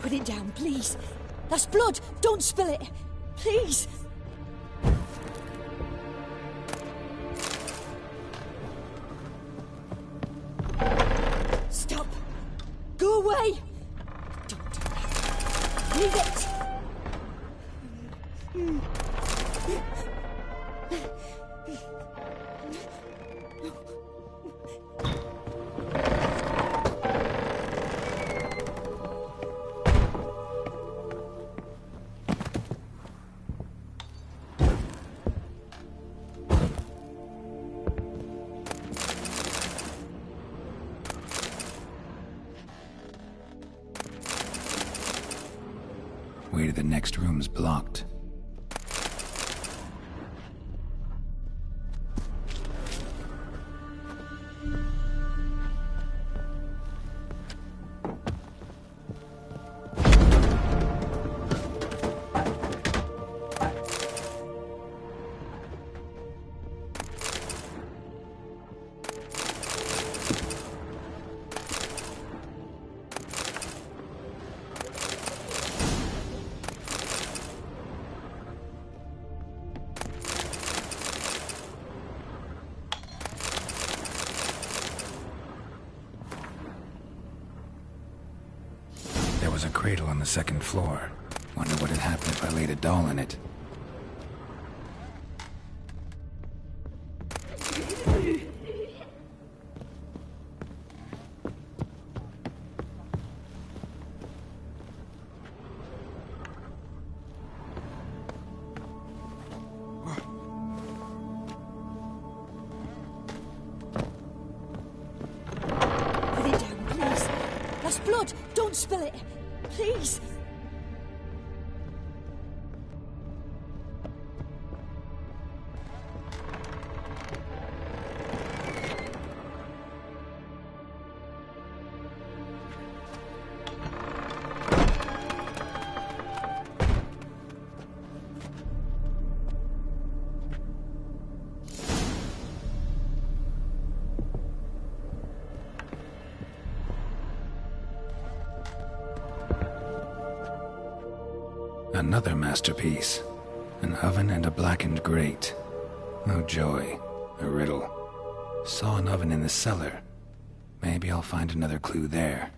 Put it down, please. That's blood! Don't spill it! Please! Stop! Go away! Don't do that. Leave it! Way to the next room's blocked. There was a cradle on the second floor. Wonder what had happened if I laid a doll in it. Put it down, please. That's blood! Don't spill it! Please! Another masterpiece. An oven and a blackened grate. Oh joy. A riddle. Saw an oven in the cellar. Maybe I'll find another clue there.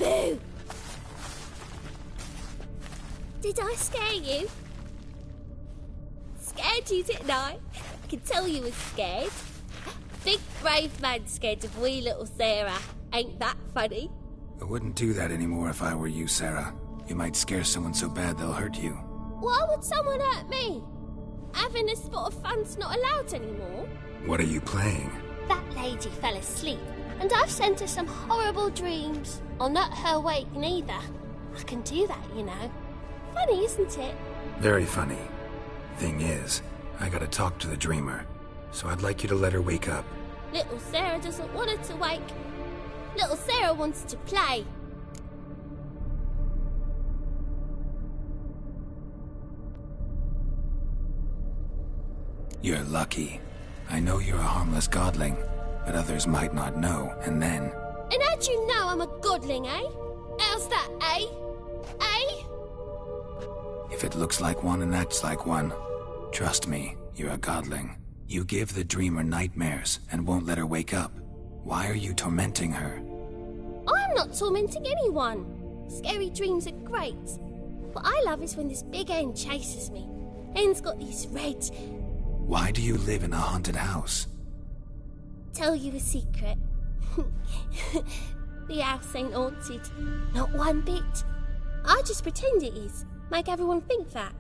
Boo! Did I scare you? Scared you, didn't I? I can tell you was scared. Big brave man scared of wee little Sarah. Ain't that funny? I wouldn't do that anymore if I were you, Sarah. You might scare someone so bad they'll hurt you. Why would someone hurt me? Having a spot of fun's not allowed anymore. What are you playing? That lady fell asleep, and I've sent her some horrible dreams. I'll not her wake neither. I can do that, you know. Funny, isn't it? Very funny. Thing is, I gotta talk to the dreamer, so I'd like you to let her wake up. Little Sarah doesn't want her to wake. Little Sarah wants to play. You're lucky. I know you're a harmless godling, but others might not know, and then... And how'd you know I'm a godling, eh? How's that, eh? Eh? If it looks like one and acts like one, trust me, you're a godling. You give the dreamer nightmares and won't let her wake up. Why are you tormenting her? I'm not tormenting anyone. Scary dreams are great. What I love is when this big hen chases me. Hen's got these red... Why do you live in a haunted house? Tell you a secret. The house ain't haunted. Not one bit. I just pretend it is. Make everyone think that.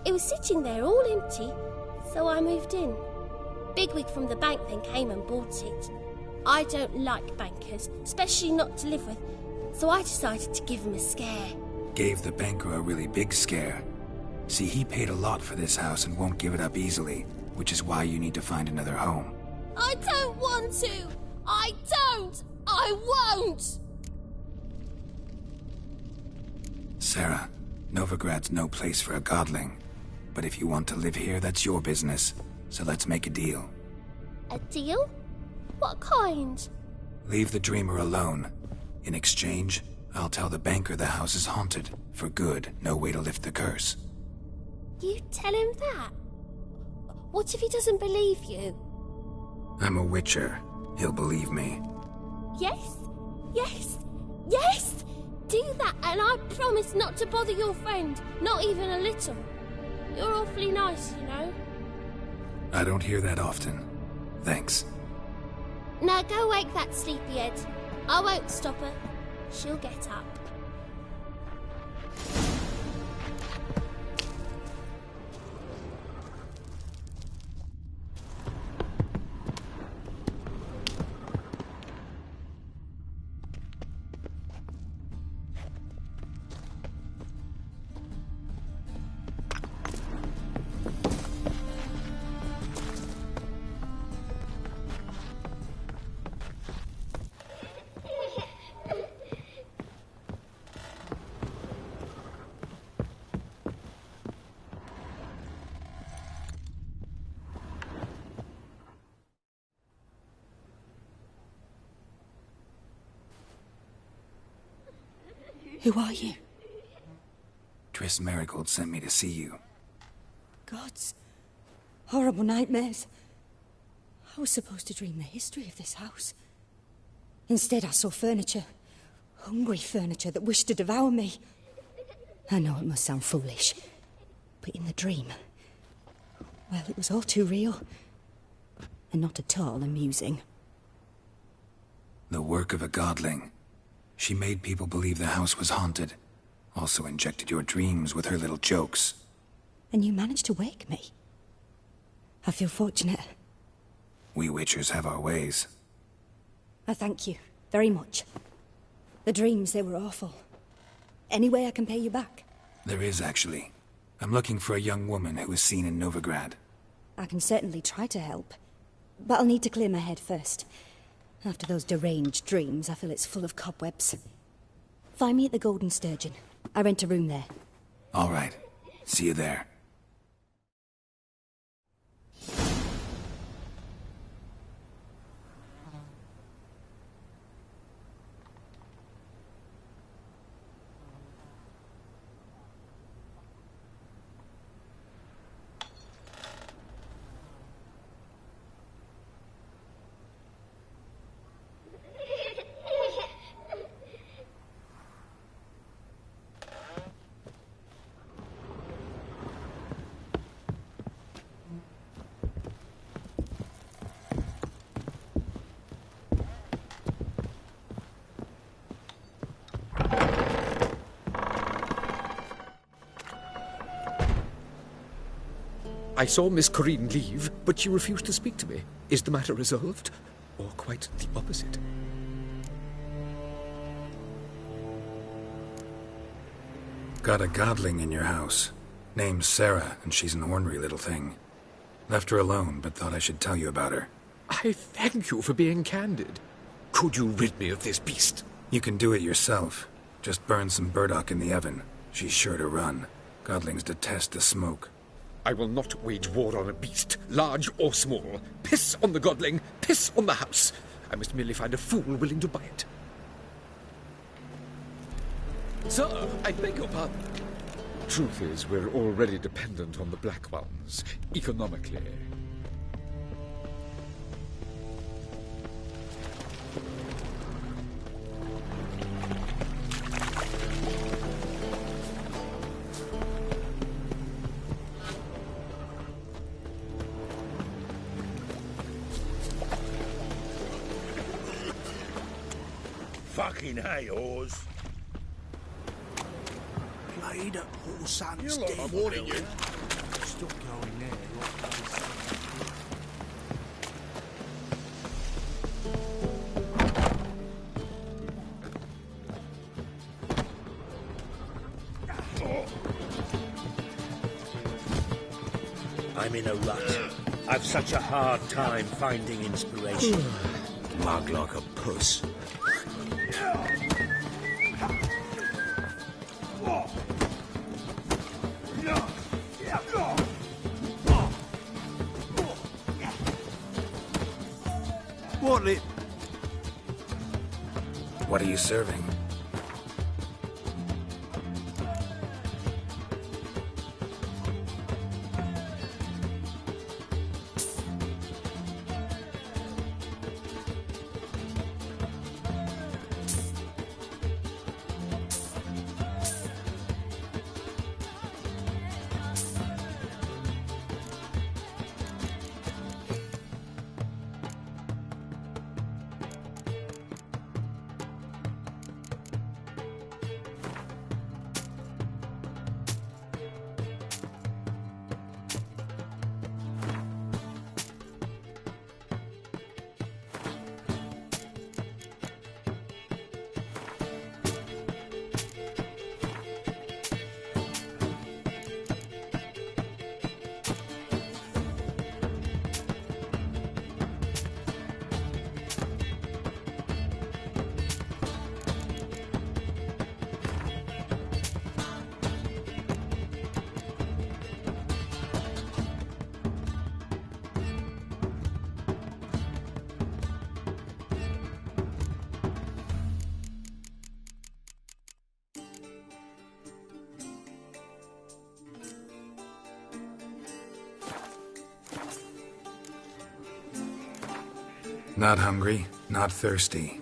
It was sitting there all empty, so I moved in. Bigwig from the bank then came and bought it. I don't like bankers, especially not to live with, so I decided to give him a scare. Gave the banker a really big scare. See, he paid a lot for this house and won't give it up easily, which is why you need to find another home. I don't want to! I don't! I won't! Sarah, Novigrad's no place for a godling. But if you want to live here, that's your business. So let's make a deal. A deal? What kind? Leave the dreamer alone. In exchange, I'll tell the banker the house is haunted. For good, no way to lift the curse. You tell him that? What if he doesn't believe you? I'm a witcher. He'll believe me. Yes? Yes? Yes! Do that, and I promise not to bother your friend. Not even a little. You're awfully nice, you know. I don't hear that often. Thanks. Now go wake that sleepyhead. I won't stop her. She'll get up. Who are you? Triss Marigold sent me to see you. Gods. Horrible nightmares. I was supposed to dream the history of this house. Instead, I saw furniture. Hungry furniture that wished to devour me. I know it must sound foolish, but in the dream, well, it was all too real. And not at all amusing. The work of a godling. She made people believe the house was haunted. Also injected your dreams with her little jokes. And you managed to wake me. I feel fortunate. We witchers have our ways. I thank you very much. The dreams, they were awful. Any way I can pay you back? There is, actually. I'm looking for a young woman who was seen in Novigrad. I can certainly try to help. But I'll need to clear my head first. After those deranged dreams, I feel it's full of cobwebs. Find me at the Golden Sturgeon. I rent a room there. All right. See you there. I saw Miss Corinne leave, but she refused to speak to me. Is the matter resolved? Or quite the opposite? Got a godling in your house. Name's Sarah, and she's an ornery little thing. Left her alone, but thought I should tell you about her. I thank you for being candid. Could you rid me of this beast? You can do it yourself. Just burn some burdock in the oven. She's sure to run. Godlings detest the smoke. I will not wage war on a beast, large or small. Piss on the godling, piss on the house. I must merely find a fool willing to buy it. Sir, I beg your pardon. Truth is, we're already dependent on the Black Ones, economically. Fucking hey, Oars. Played at Horsan's You're like, I'm warning you. Stop going there. I'm in a rut. I've such a hard time finding inspiration. Mug like a puss. What are you serving? Not hungry, not thirsty.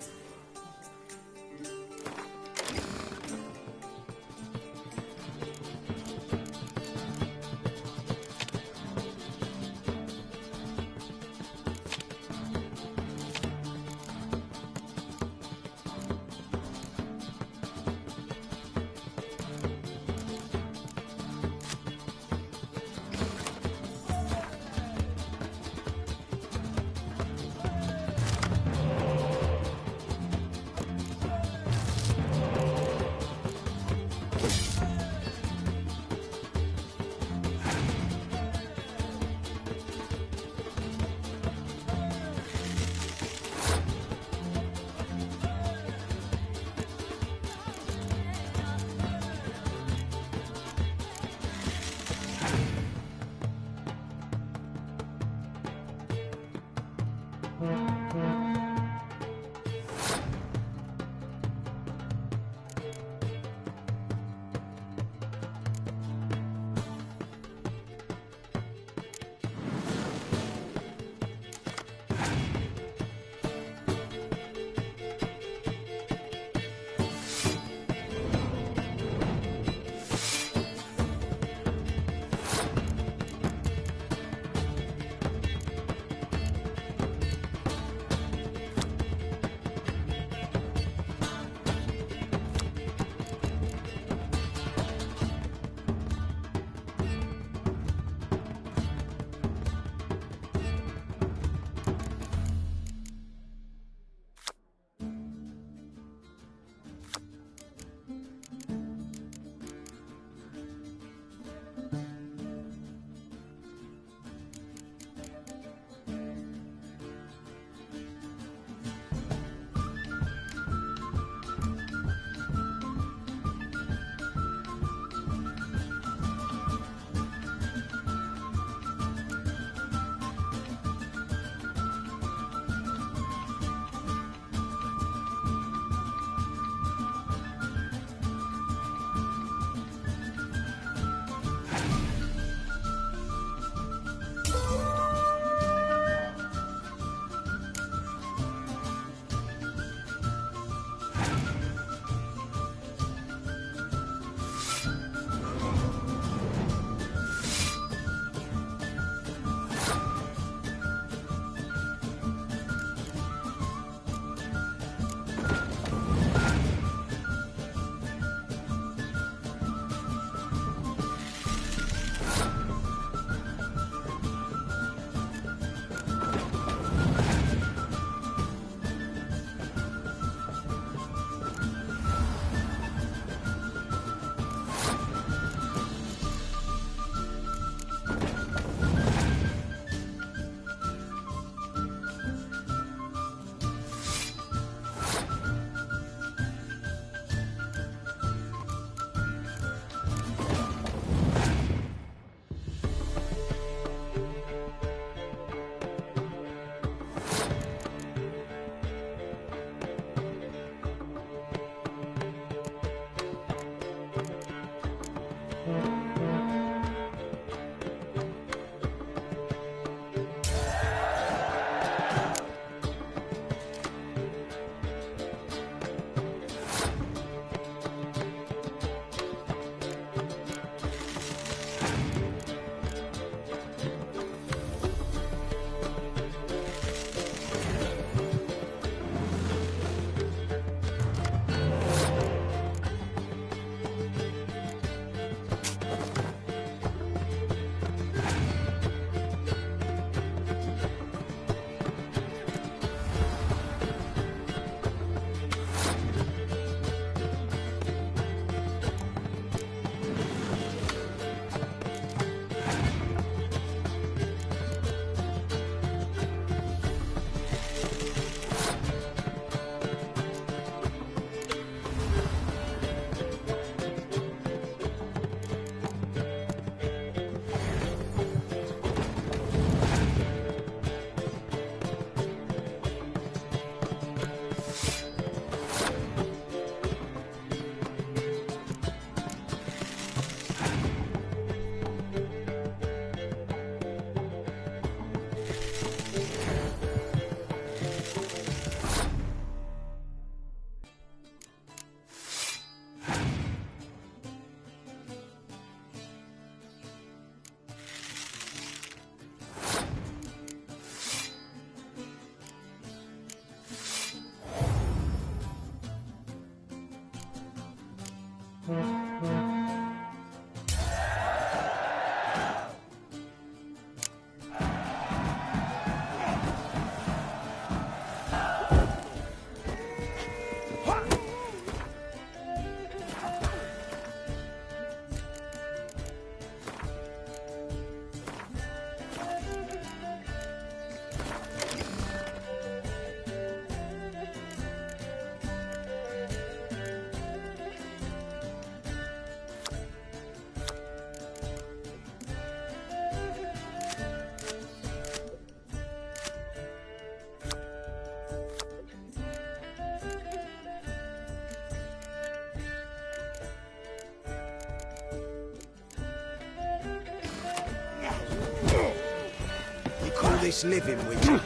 This living with you.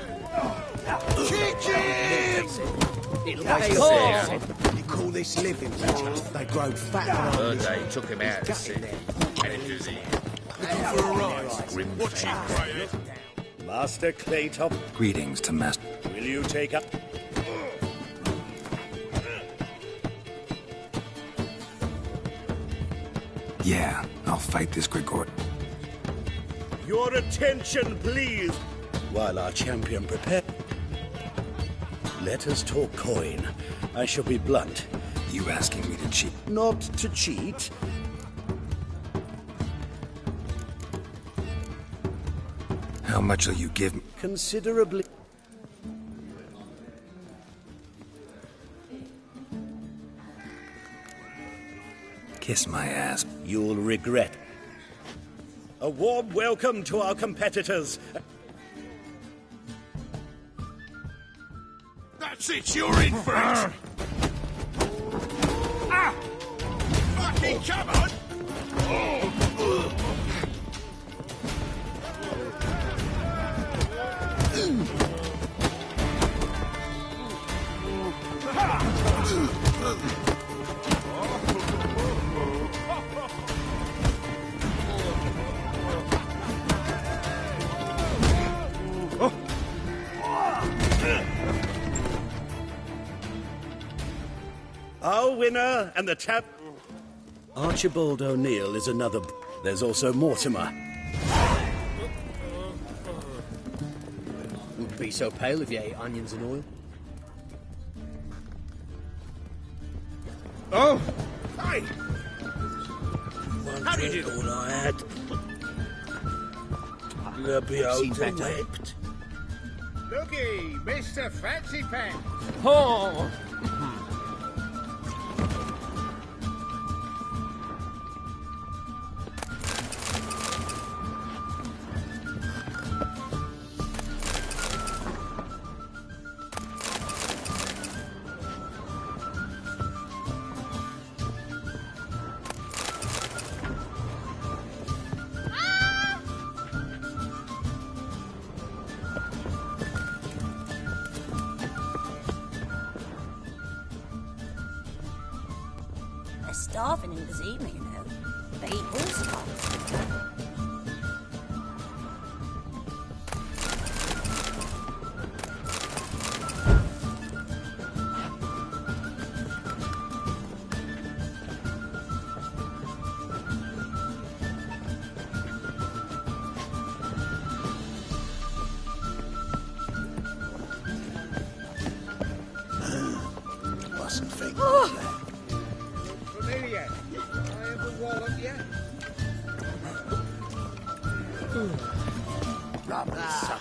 Chickens! You call this living with you? They grow fat and They took him out to sea. Looking for a rise. Watch it, Grey. Master Claytop, Greetings to Master. will you take up? Yeah, I'll fight this Grigor. Your attention, please, while our champion prepares. Let us talk coin. I shall be blunt. You asking me to cheat? Not to cheat. How much will you give me? Considerably. Kiss my ass. You'll regret. A warm welcome to our competitors. That's it, you're in for it! Ah! Fucking come on! Our winner and the tap. Archibald O'Neill is another. There's also Mortimer. Wouldn't be so pale if you ate onions and oil. Oh! Hey! How did all I had? The beholder wept. Looky, Mr. Fancy Pants. Oh! They're starving in this evening, you know. They eat horse cocks. Mustn't think Familiar. I have a wallop yet. No glass.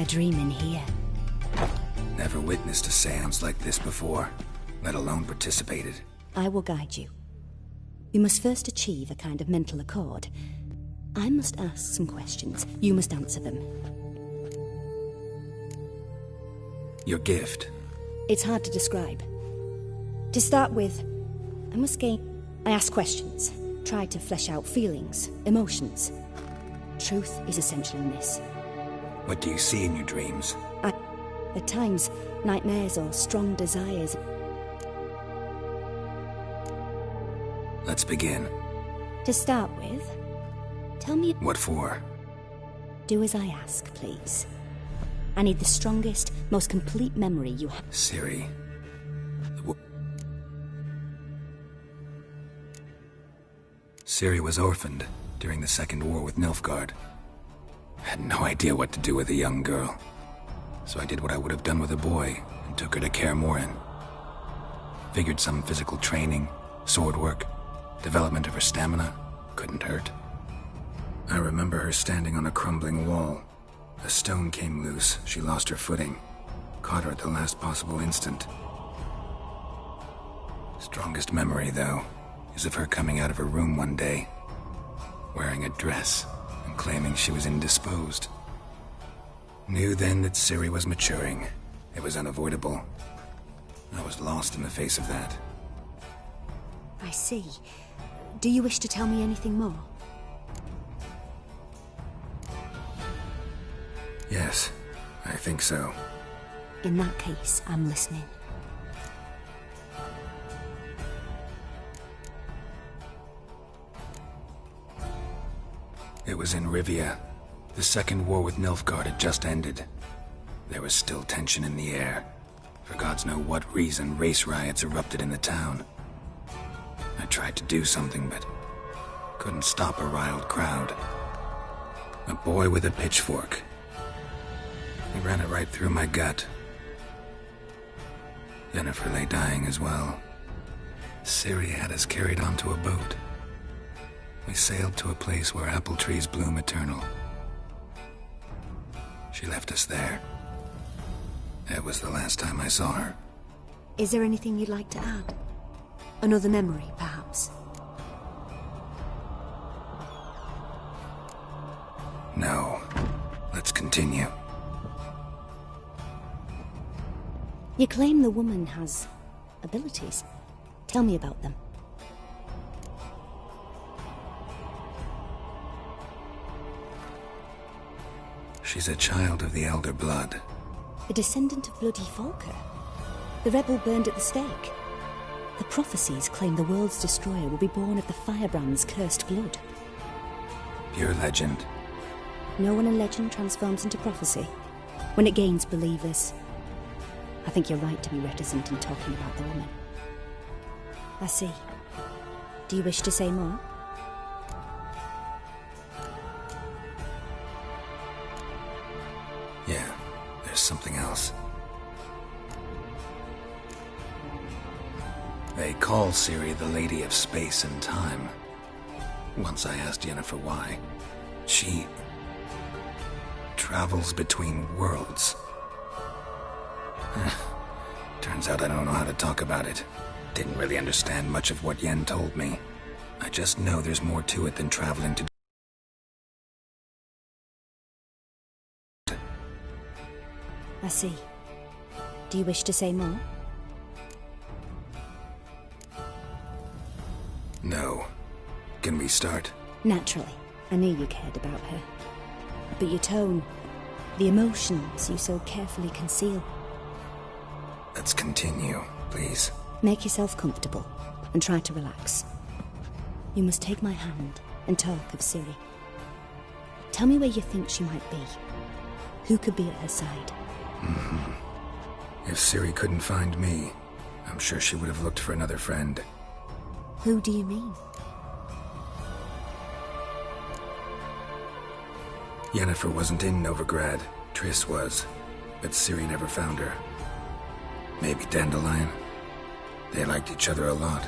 dream in here. Never witnessed a seance like this before, let alone participated. I will guide you. You must first achieve a kind of mental accord. I must ask some questions. You must answer them. Your gift. It's hard to describe. To start with, I ask questions. Try to flesh out feelings, emotions. Truth is essential in this. What do you see in your dreams? At times, nightmares or strong desires. Let's begin. To start with, tell me... What for? Do as I ask, please. I need the strongest, most complete memory you have. Ciri. Ciri was orphaned during the Second War with Nilfgaard. I had no idea what to do with a young girl. So I did what I would have done with a boy and took her to Kaer Morhen. Figured some physical training, sword work, development of her stamina couldn't hurt. I remember her standing on a crumbling wall. A stone came loose, she lost her footing. Caught her at the last possible instant. Strongest memory, though, is of her coming out of her room one day, wearing a dress and claiming she was indisposed. Knew then that Ciri was maturing. It was unavoidable. I was lost in the face of that. I see. Do you wish to tell me anything more? Yes, I think so. In that case, I'm listening. It was in Rivia. The Second War with Nilfgaard had just ended. There was still tension in the air. For gods know what reason, race riots erupted in the town. I tried to do something, but couldn't stop a riled crowd. A boy with a pitchfork. He ran it right through my gut. Yennefer lay dying as well. Ciri had us carried onto a boat. We sailed to a place where apple trees bloom eternal. She left us there. That was the last time I saw her. Is there anything you'd like to add? Another memory, perhaps? No. Let's continue. You claim the woman has abilities. Tell me about them. She's a child of the Elder Blood. A descendant of Bloody Falker. The rebel burned at the stake. The prophecies claim the world's destroyer will be born of the Firebrand's cursed blood. Pure legend. No one in legend transforms into prophecy. When it gains believers. I think you're right to be reticent in talking about the woman. I see. Do you wish to say more? Yeah, there's something else. They call Ciri the Lady of Space and Time. Once I asked Yennefer why. She travels between worlds. Turns out I don't know how to talk about it. Didn't really understand much of what Yen told me. I just know there's more to it than traveling to... I see. Do you wish to say more? No. Can we start? Naturally. I knew you cared about her. But your tone, the emotions you so carefully conceal. Let's continue, please. Make yourself comfortable and try to relax. You must take my hand and talk of Ciri. Tell me where you think she might be. Who could be at her side? If Ciri couldn't find me, I'm sure she would have looked for another friend. Who do you mean? Yennefer wasn't in Novigrad. Triss was. But Ciri never found her. Maybe Dandelion. They liked each other a lot.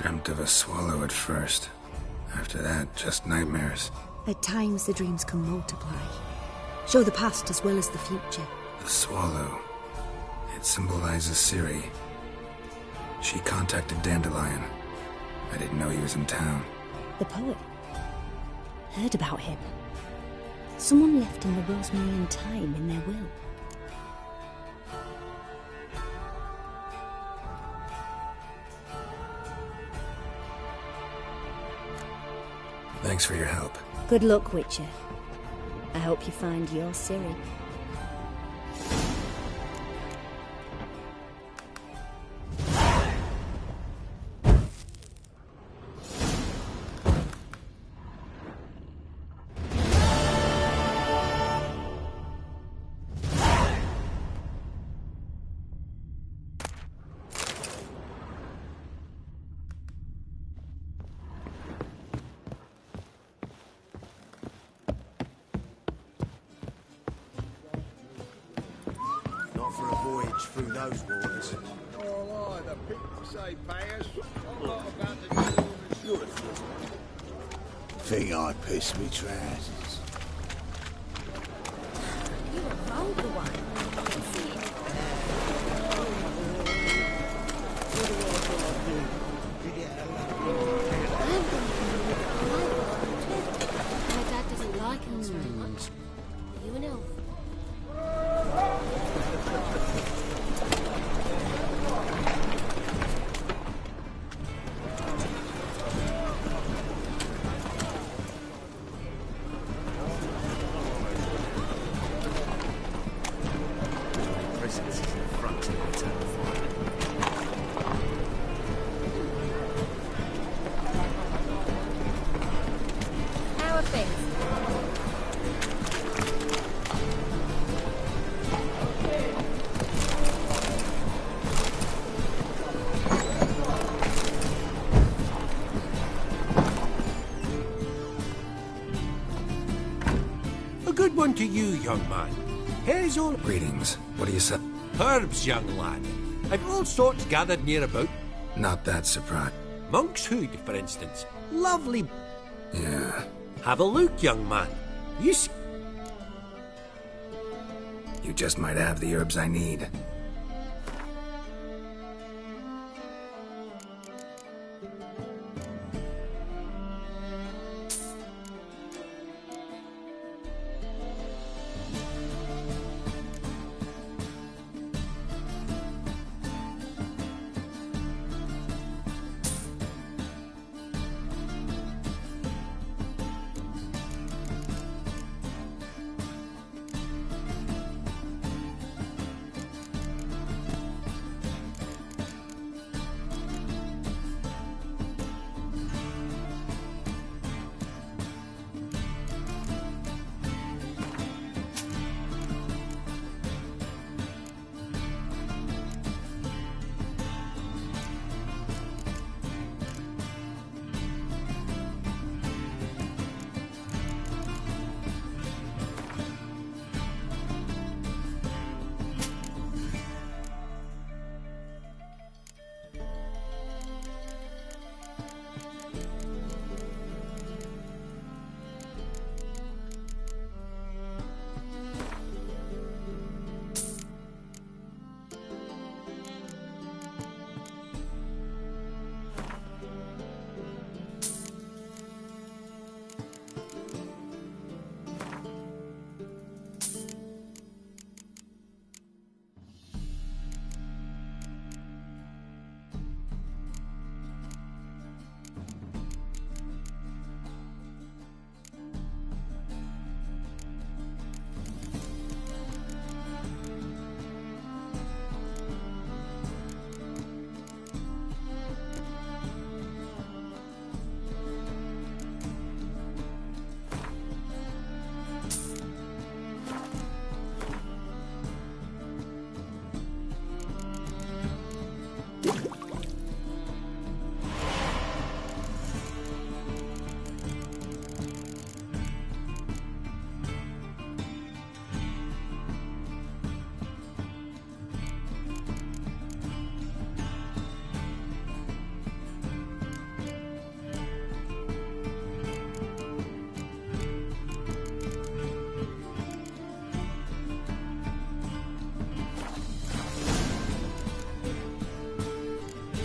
Dreamt of a swallow at first. After that, just nightmares. At times, the dreams can multiply. Show the past as well as the future. The swallow. It symbolizes Ciri. She contacted Dandelion. I didn't know he was in town. The poet. Heard about him. Someone left him the Rosemary Thyme in their will. Thanks for your help. Good luck, Witcher. I hope you find your Ciri. For a voyage through those waters. Oh, aye, the people say pay us. I'm not about to do all this good. Think I pissed me trousers. You were wrong, the one. I can see it. My dad doesn't like us very much. Are you an elf? How are things? A good one to you, young man. Here's all... Greetings. What do you say? Herbs, young lad. I've all sorts gathered near about. Not that surprised. Monk's hood, for instance. Lovely. Yeah. Have a look, young man. You see... You just might have the herbs I need.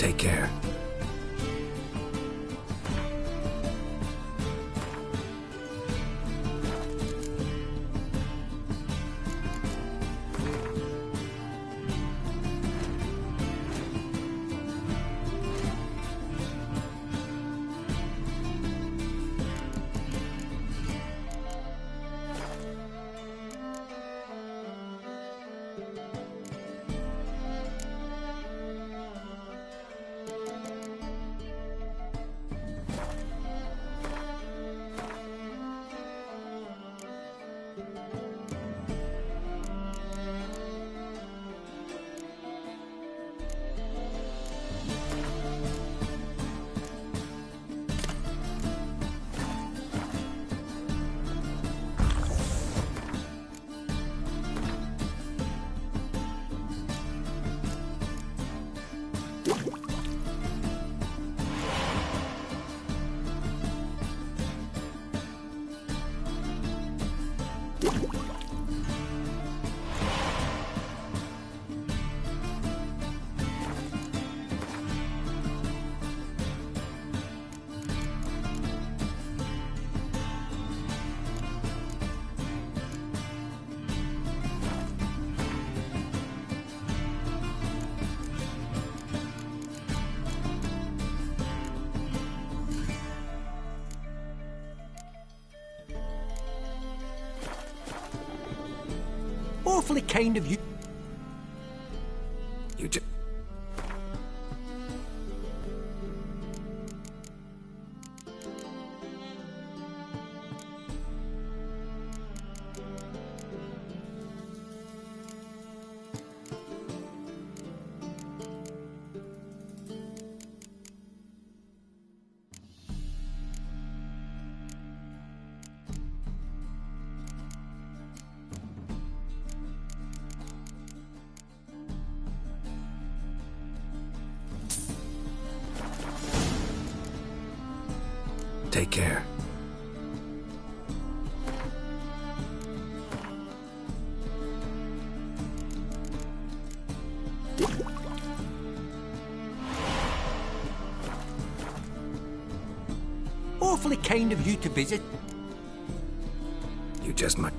Take care. Awfully kind of you. You just... Take care. Awfully kind of you to visit. You just might...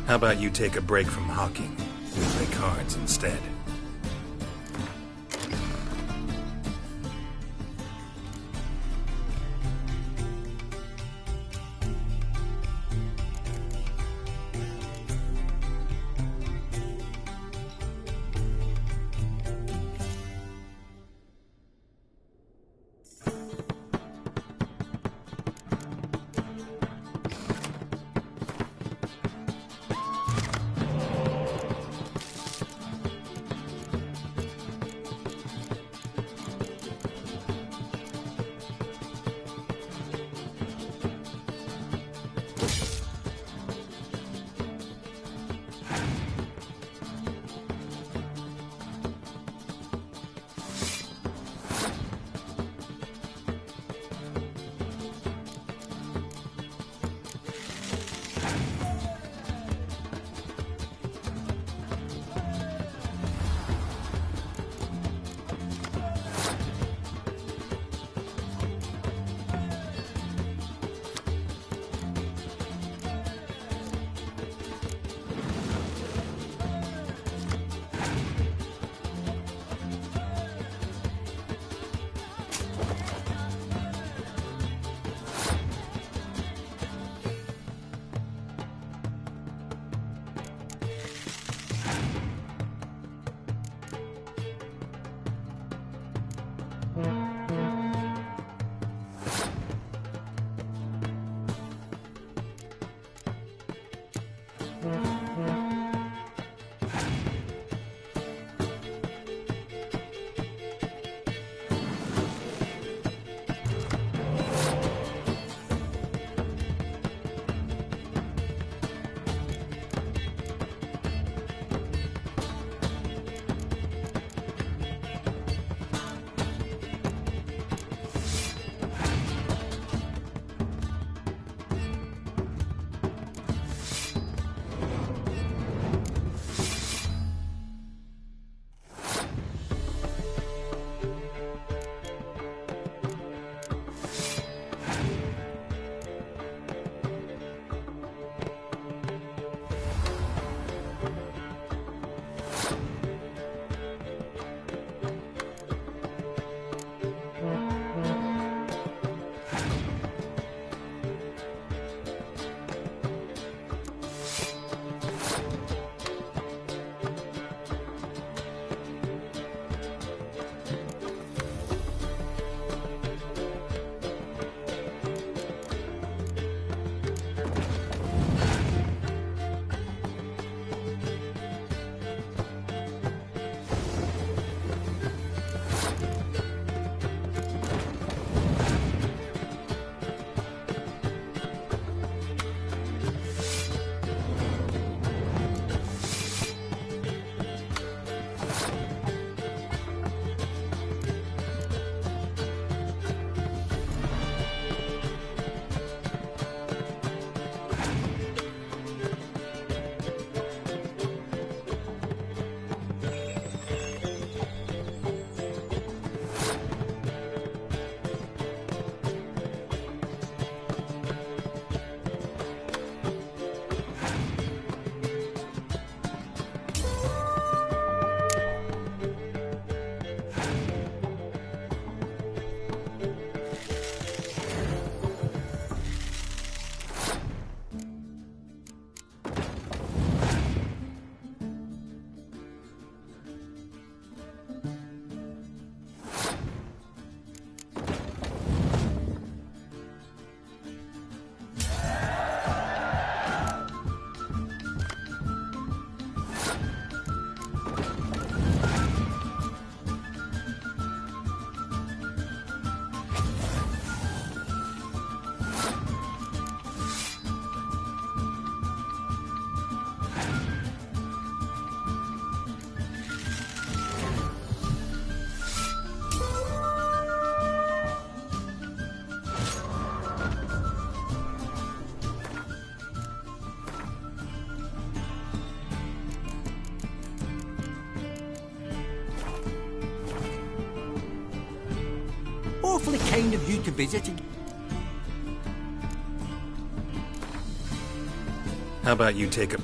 How about you take a break from hawking? We play cards instead. Awfully kind of you to visit. How about you take a...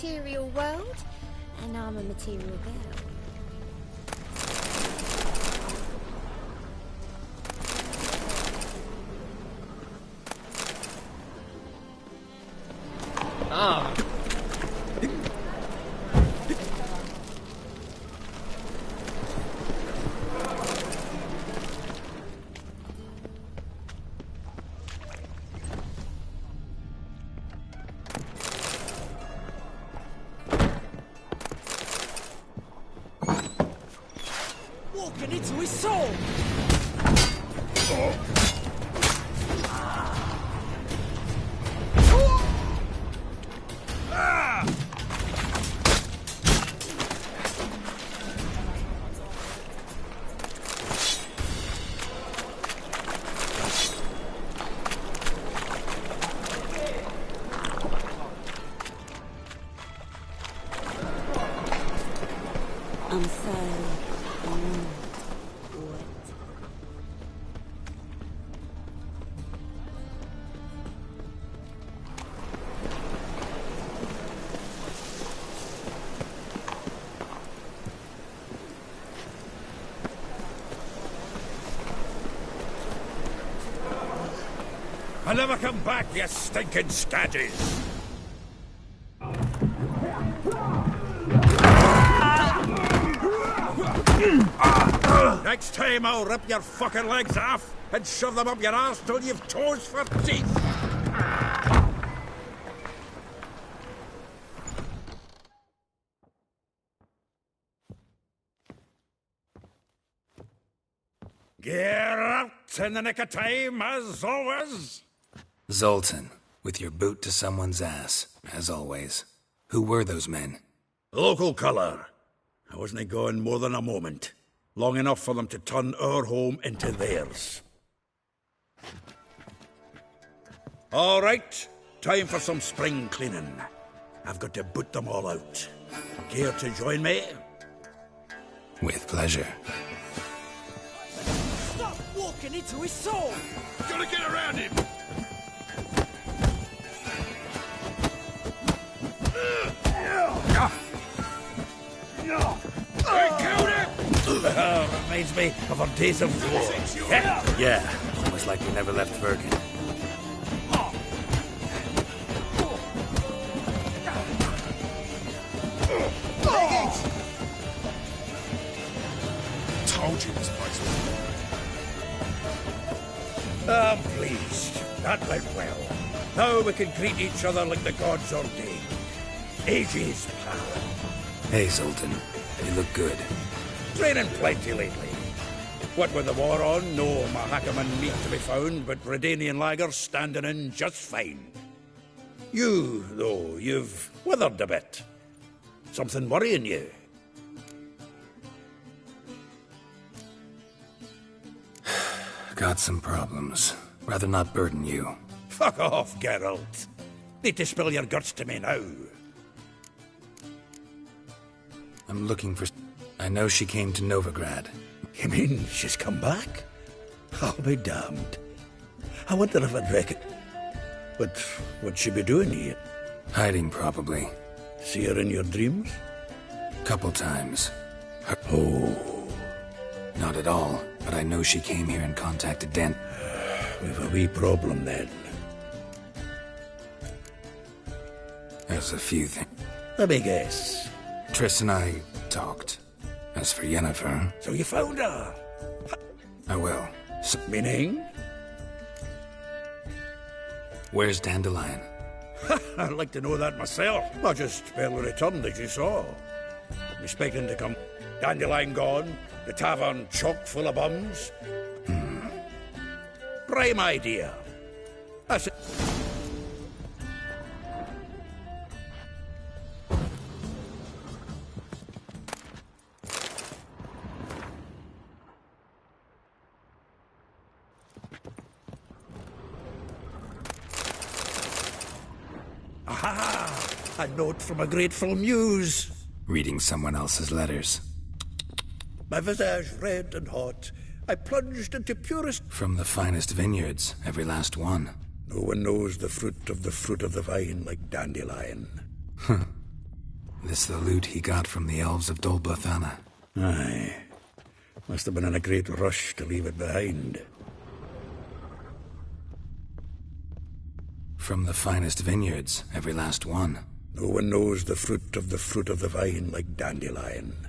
material world, and I'm a material girl. Ah. Walking into his soul! I'm so I'll never come back, you stinking scadges! Next time I'll rip your fucking legs off and shove them up your arse till you've toes for teeth! Get out in the nick of time, as always! Zoltan, with your boot to someone's ass, as always. Who were those men? Local colour. I wasn't gone more than a moment. Long enough for them to turn our home into theirs. All right, time for some spring cleaning. I've got to boot them all out. Care to join me? With pleasure. Stop walking into his soul! Gotta get around him! I killed him! Reminds me of our days of war. Yeah, almost like we never left Bergen. Told you this place was... I'm pleased. That went well. Now we can greet each other like the gods ordained. Ages, pal. Hey, Zoltan. You look good. Training plenty lately. What with the war on, no Mahakaman meat to be found, but Redanian lagers standing in just fine. You, though, you've withered a bit. Something worrying you? Got some problems. Rather not burden you. Fuck off, Geralt. Need to spill your guts to me now. I'm looking for... I know she came to Novigrad. You mean she's come back? I'll be damned. I wonder if I'd reckon... But what'd she be doing here? Hiding, probably. See her in your dreams? Couple times. Oh. Not at all, but I know she came here and contacted Dan. We've a wee problem then. There's a few things. Let me guess. Triss and I talked. As for Yennefer... So you found her? I will. Meaning? Where's Dandelion? I'd like to know that myself. I just barely returned, as you saw. I'm expecting to come. Dandelion gone, the tavern chock full of bums. Prime idea. That's it. Aha! A note from a grateful muse. Reading someone else's letters. My visage red and hot, I plunged into purest... From the finest vineyards, every last one. No one knows the fruit of the vine like Dandelion. This the loot he got from the elves of Dol Blathanna. Aye. Must have been in a great rush to leave it behind. From the finest vineyards, every last one. No one knows the fruit of the vine like Dandelion.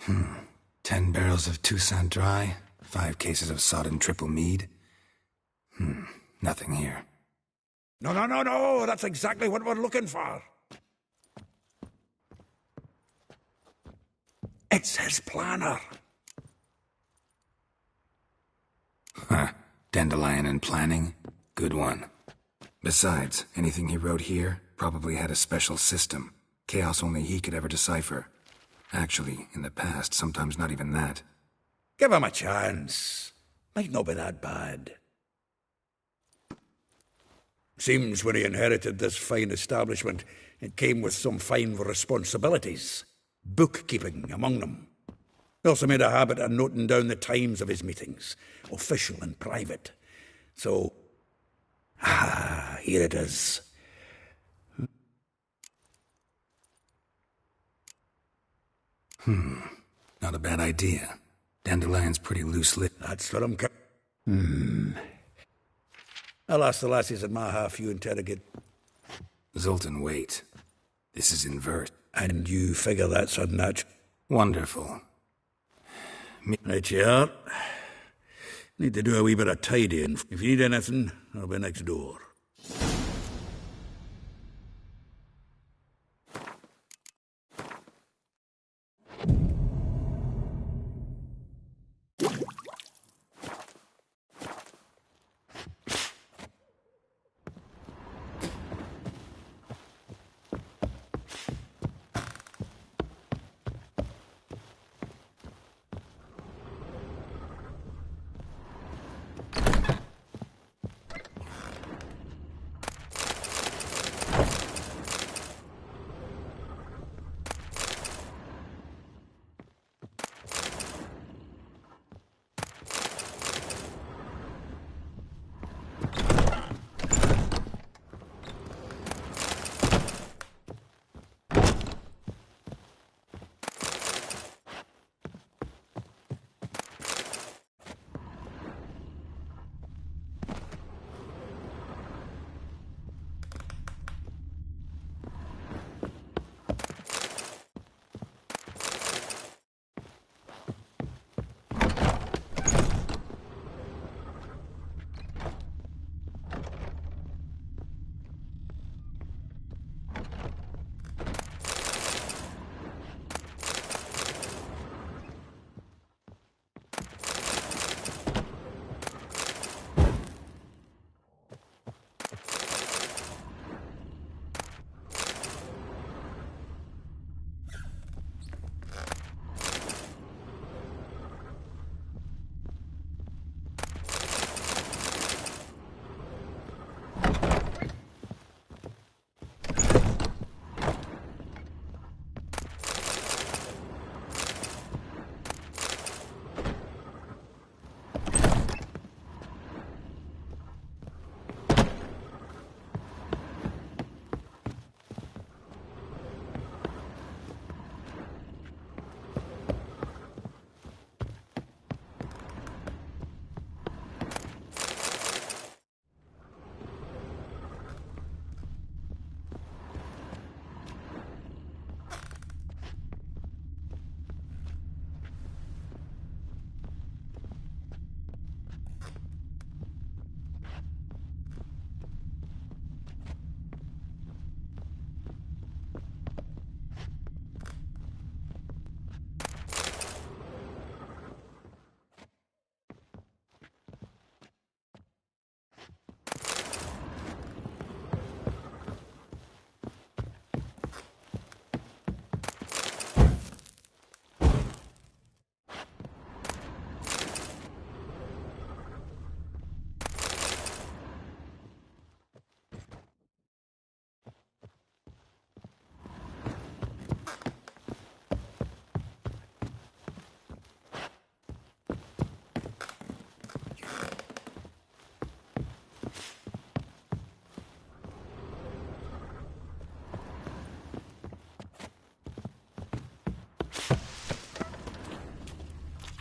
Hmm. 10 barrels of Toussaint Dry, 5 cases of sodden triple mead. Nothing here. No, that's exactly what we're looking for. It's his planner. Huh. Dandelion and planning? Good one. Besides, anything he wrote here probably had a special system. Chaos only he could ever decipher. Actually, in the past, sometimes not even that. Give him a chance. Might not be that bad. Seems when he inherited this fine establishment, it came with some fine responsibilities. Bookkeeping among them. He also made a habit of noting down the times of his meetings, official and private. So, here it is. Not a bad idea. Dandelion's pretty loose-lipped. That's what I'm I'll ask the lassies at my half you interrogate. Zoltan, wait. This is in verse. And you figure that's unnatural? Wonderful. Right you are. Need to do a wee bit of tidying. If you need anything, I'll be next door.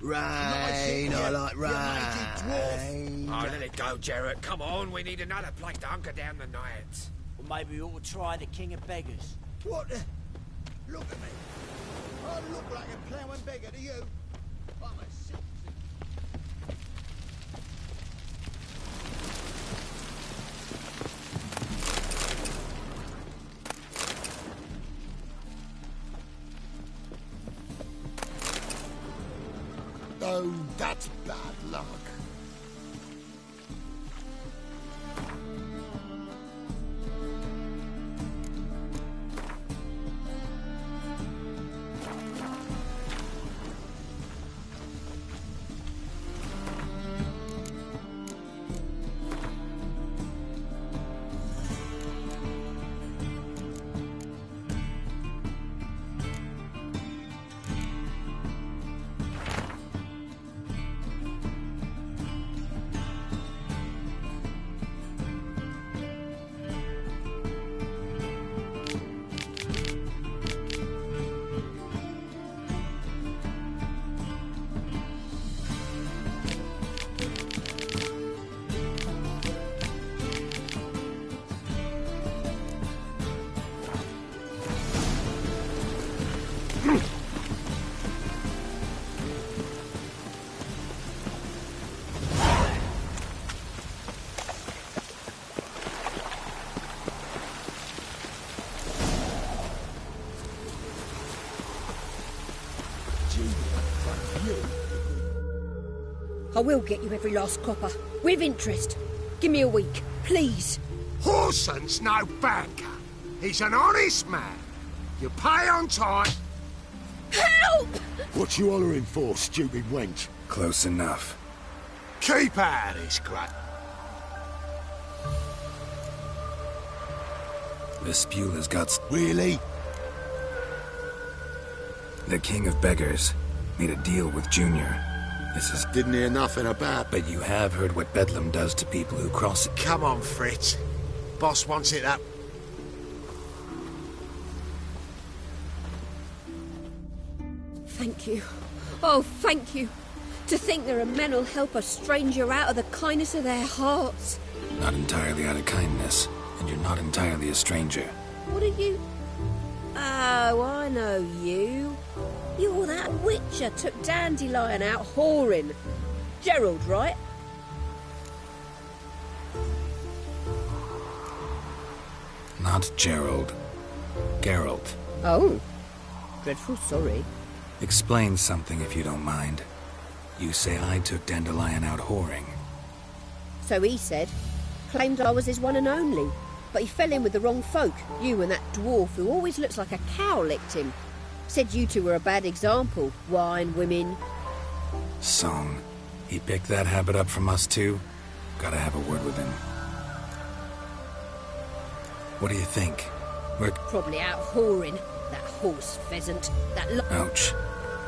Rain, I like rain. Oh, let it go, Jarrett. Come on, we need another place to hunker down the night. Well, maybe we ought to try the King of Beggars. What the? Look at me. I look like a ploughing beggar to you. I'm a sick. Oh, that's bad luck. I will get you every last copper, with interest. Give me a week, please. Horson's no banker. He's an honest man. You pay on time. Help! What you hollering for, stupid wench? Close enough. Keep out of this, Grat. Vespula's got... Really? The King of Beggars made a deal with Junior. This is... Didn't hear nothing about... But you have heard what Bedlam does to people who cross it. Come on, Fritz. Boss wants it up. Thank you. Oh, thank you. To think there are men who'll help a stranger out of the kindness of their hearts. Not entirely out of kindness, and you're not entirely a stranger. What are you? Oh, I know you. You're that witcher took Dandelion out whoring. Gerald, right? Not Gerald. Geralt. Oh. Dreadful sorry. Explain something if you don't mind. You say I took Dandelion out whoring. So he said. Claimed I was his one and only. But he fell in with the wrong folk. You and that dwarf who always looks like a cow licked him. Said you two were a bad example. Wine, women. Song. He picked that habit up from us too? Gotta have a word with him. What do you think? We're... Probably out whoring. That horse pheasant. That Ouch.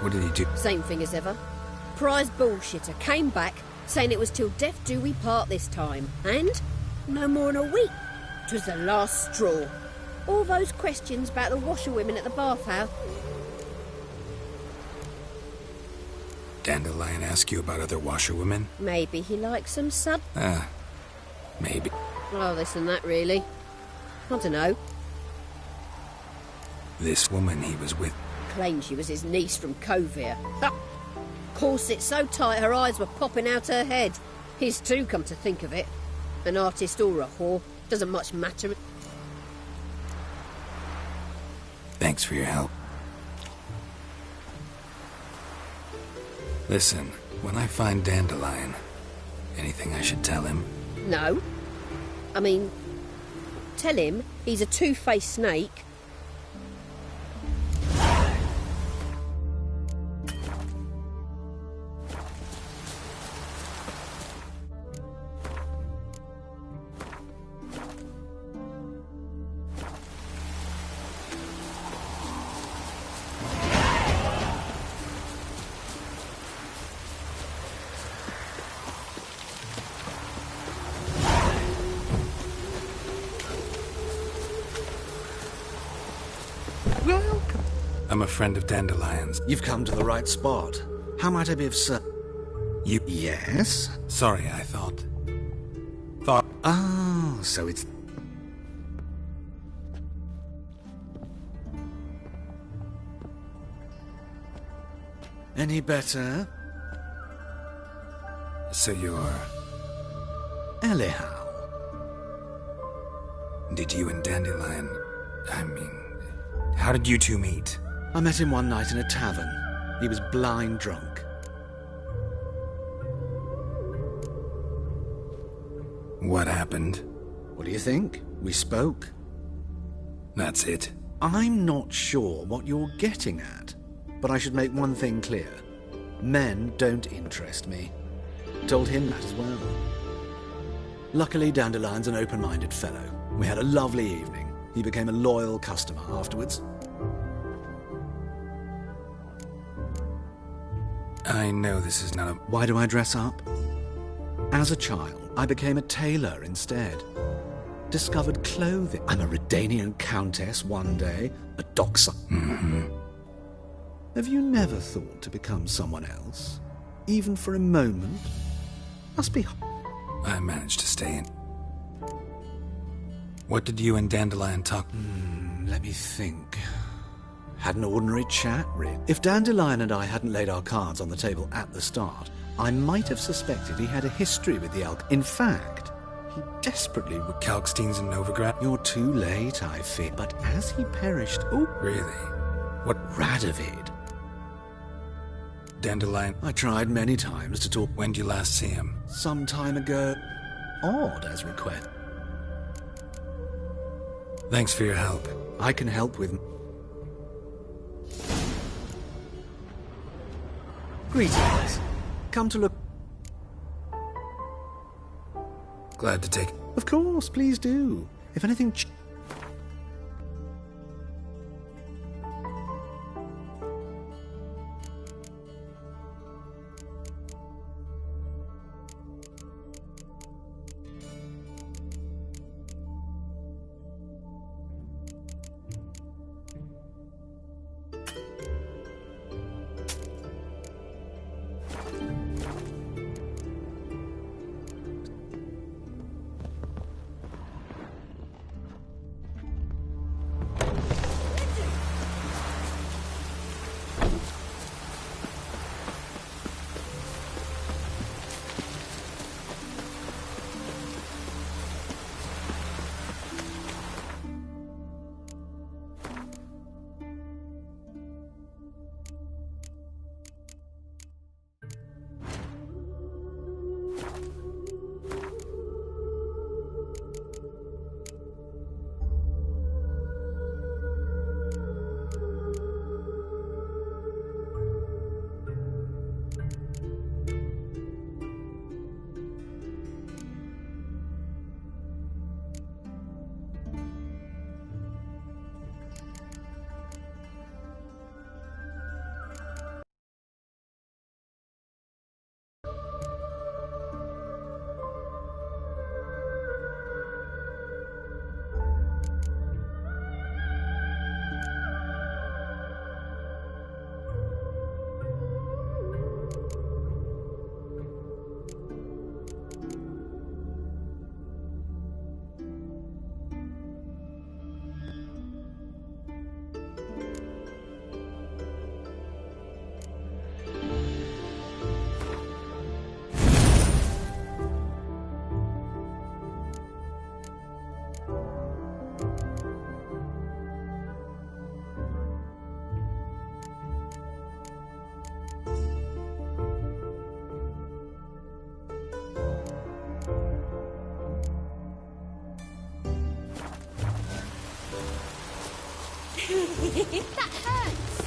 What did he do? Same thing as ever. Prize bullshitter came back saying it was till death do we part this time. And no more than a week. 'Twas the last straw. All those questions about the washerwomen at the bathhouse. Dandelion ask you about other washerwomen? Maybe he likes some sud. Maybe. Oh, this and that, really. I don't know. This woman he was with... Claimed she was his niece from Kovir. Corset so tight her eyes were popping out her head. His too, come to think of it. An artist or a whore. Doesn't much matter. Thanks for your help. Listen, when I find Dandelion, anything I should tell him? No. I mean, tell him he's a two-faced snake. I'm a friend of Dandelion's. You've come to the right spot. How might I be of service? You... Yes? Sorry, I thought... Oh, so it's... Any better? So you're... Anyhow. Did you and Dandelion... how did you two meet? I met him one night in a tavern. He was blind drunk. What happened? What do you think? We spoke. That's it? I'm not sure what you're getting at, but I should make one thing clear. Men don't interest me. Told him that as well. Luckily, Dandelion's an open-minded fellow. We had a lovely evening. He became a loyal customer afterwards. I know this is not a... Why do I dress up? As a child, I became a tailor instead. Discovered clothing. I'm a Redanian countess one day, a doxer. Mm-hmm. Have you never thought to become someone else? Even for a moment? Must be... I managed to stay in. What did you and Dandelion talk... let me think. Had an ordinary chat, really. If Dandelion and I hadn't laid our cards on the table at the start, I might have suspected he had a history with the Elk. In fact, he desperately would... Kalksteins and Novigrad? You're too late, I fear. But as he perished... Oh, really? What? Radovid. Dandelion? I tried many times to talk... When did you last see him? Some time ago. Odd as request. Thanks for your help. I can help with... Greetings. Come to look... Glad to take... Of course, please do. If anything... That hurts!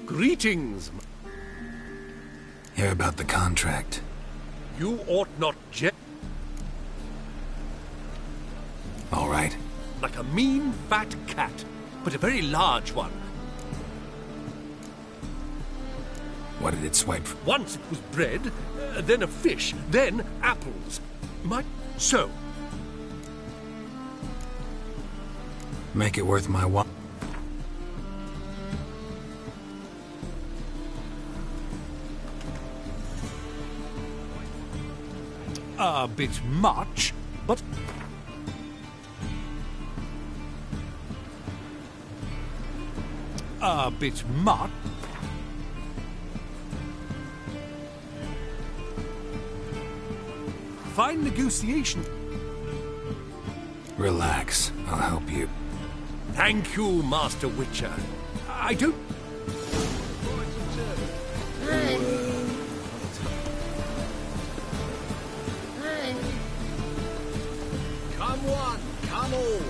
Greetings! Hear about the contract. You ought not All right. Like a mean, fat cat, but a very large one. What did it swipe for? Once it was bread, then a fish, then apples. So. Make it worth my while. A bit much, but... A bit much. Fine negotiation. Relax. I'll help you. Thank you, Master Witcher. I don't... Come one, come all.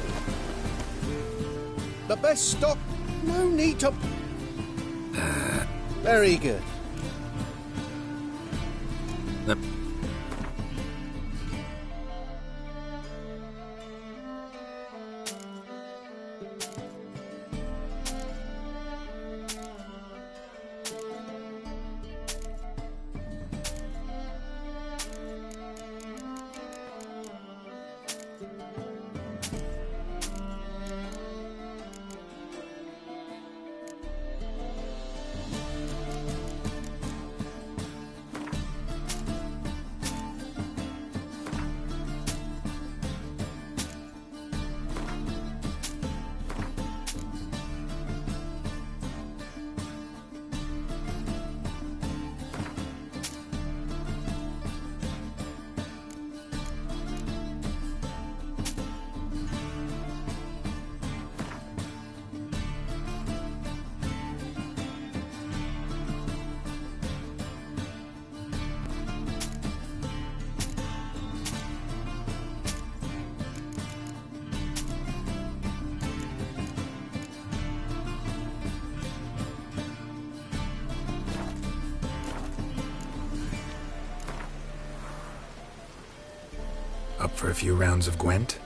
The best stock. No need to... Very good. Up for a few rounds of Gwent?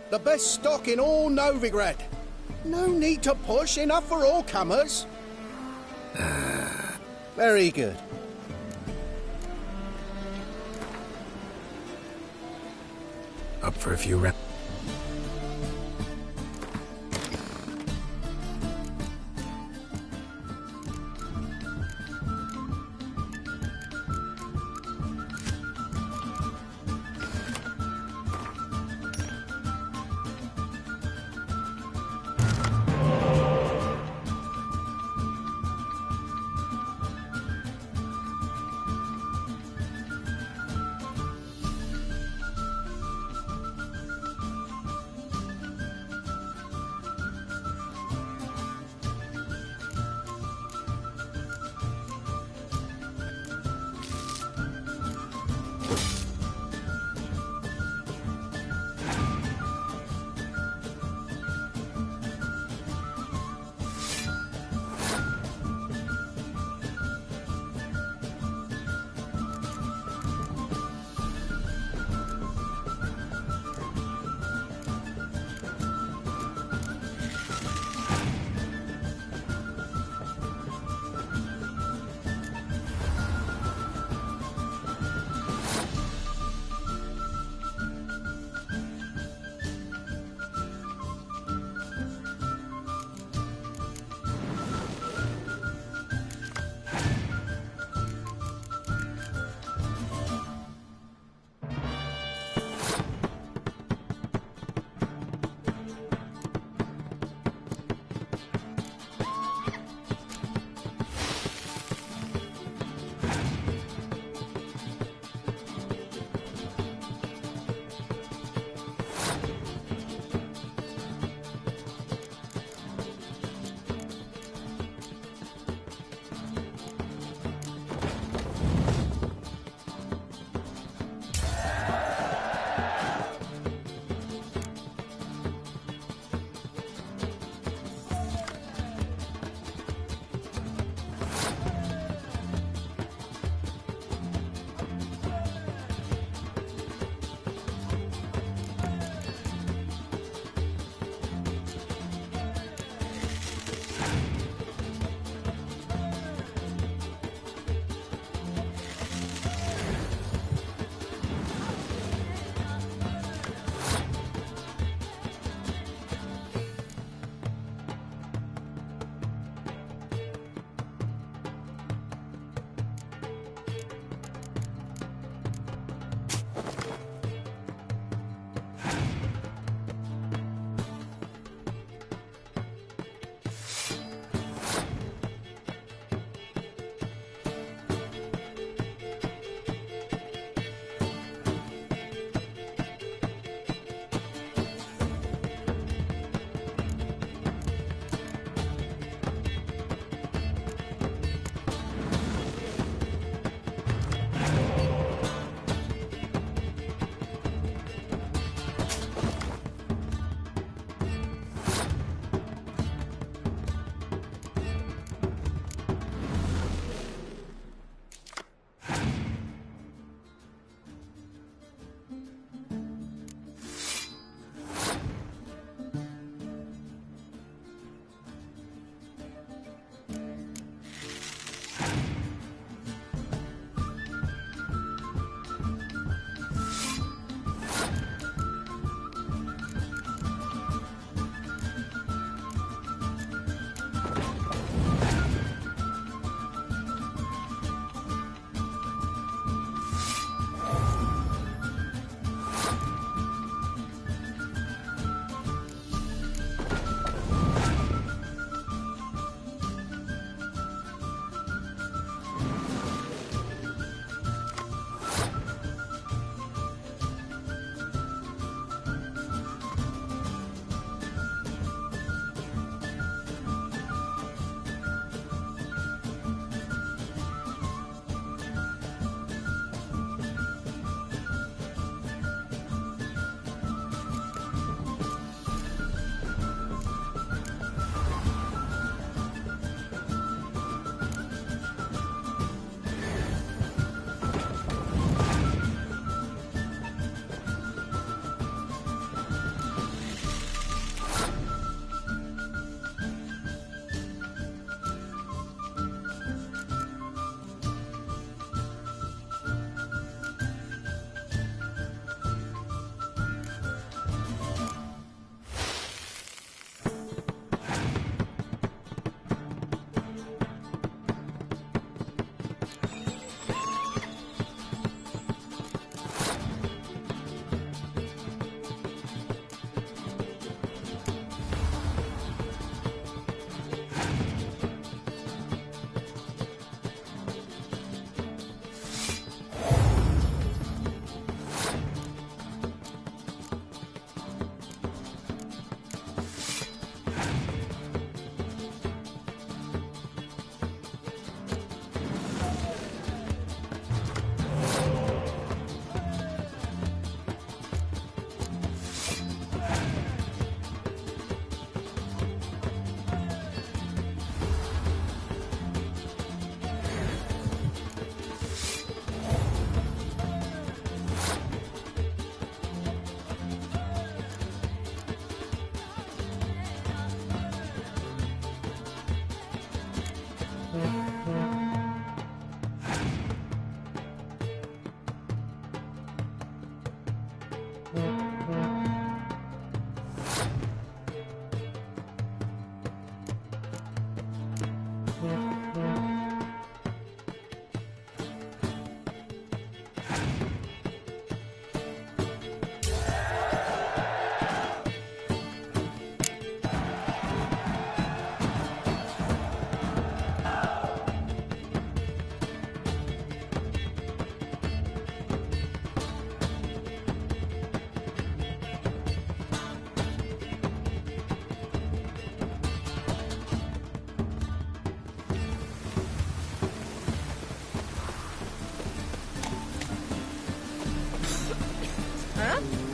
The best stock in all Novigrad. No need to push, enough for all comers. Very good. Up for a few rounds.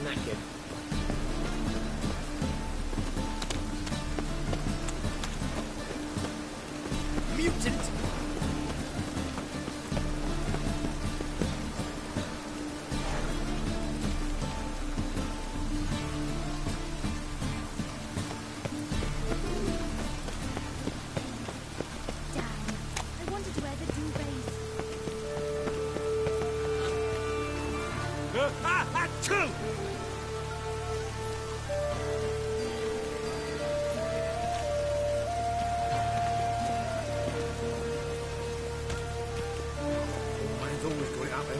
Knackered. Mutant! I wanted to wear the duvets. Two! Man's always got it up, eh?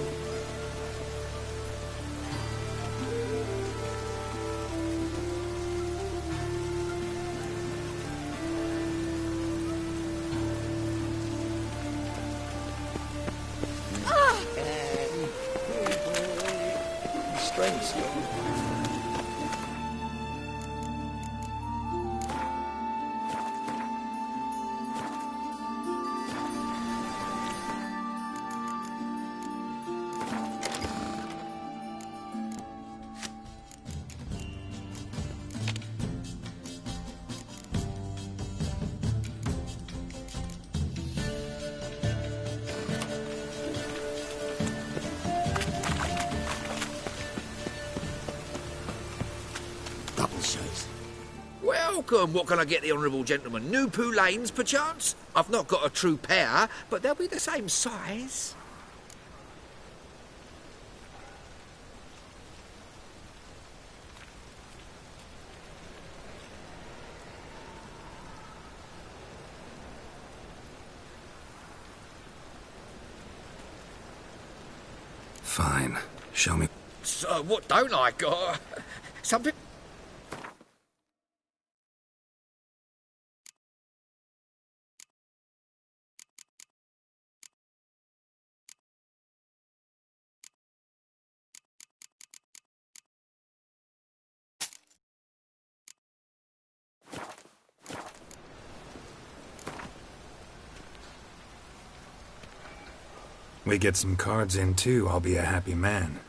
Strengths. Welcome. What can I get the honourable gentleman? New Poo Lanes, perchance? I've not got a true pair, but they'll be the same size. Fine. Show me. So, what don't I got? Something... We get some cards in too, I'll be a happy man.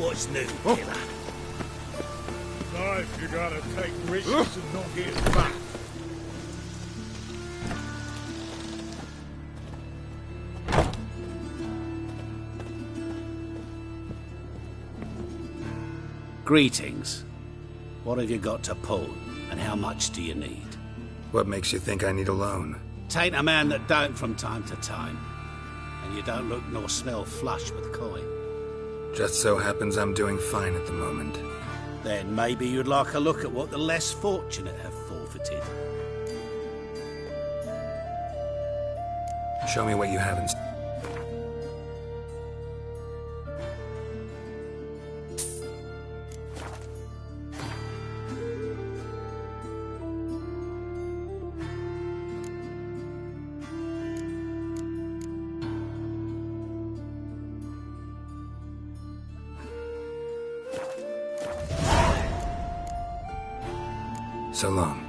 What's new, killer? Life, you gotta take risks and not get back. Greetings. What have you got to pull, and how much do you need? What makes you think I need a loan? Tain't a man that don't from time to time. And you don't look nor smell flush with coin. Just so happens I'm doing fine at the moment. Then maybe you'd like a look at what the less fortunate have forfeited. Show me what you haven't. So long.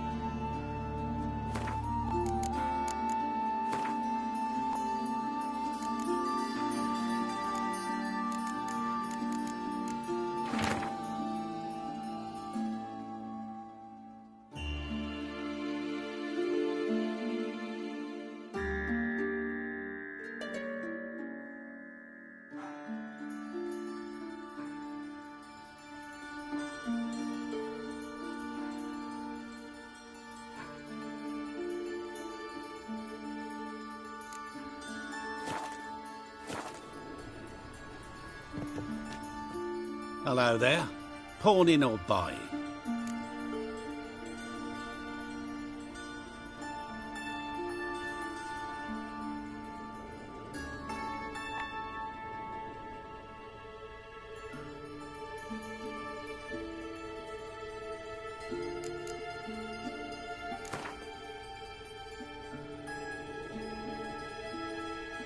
Hello there. Pawning or buying?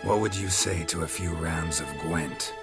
What would you say to a few rounds of Gwent?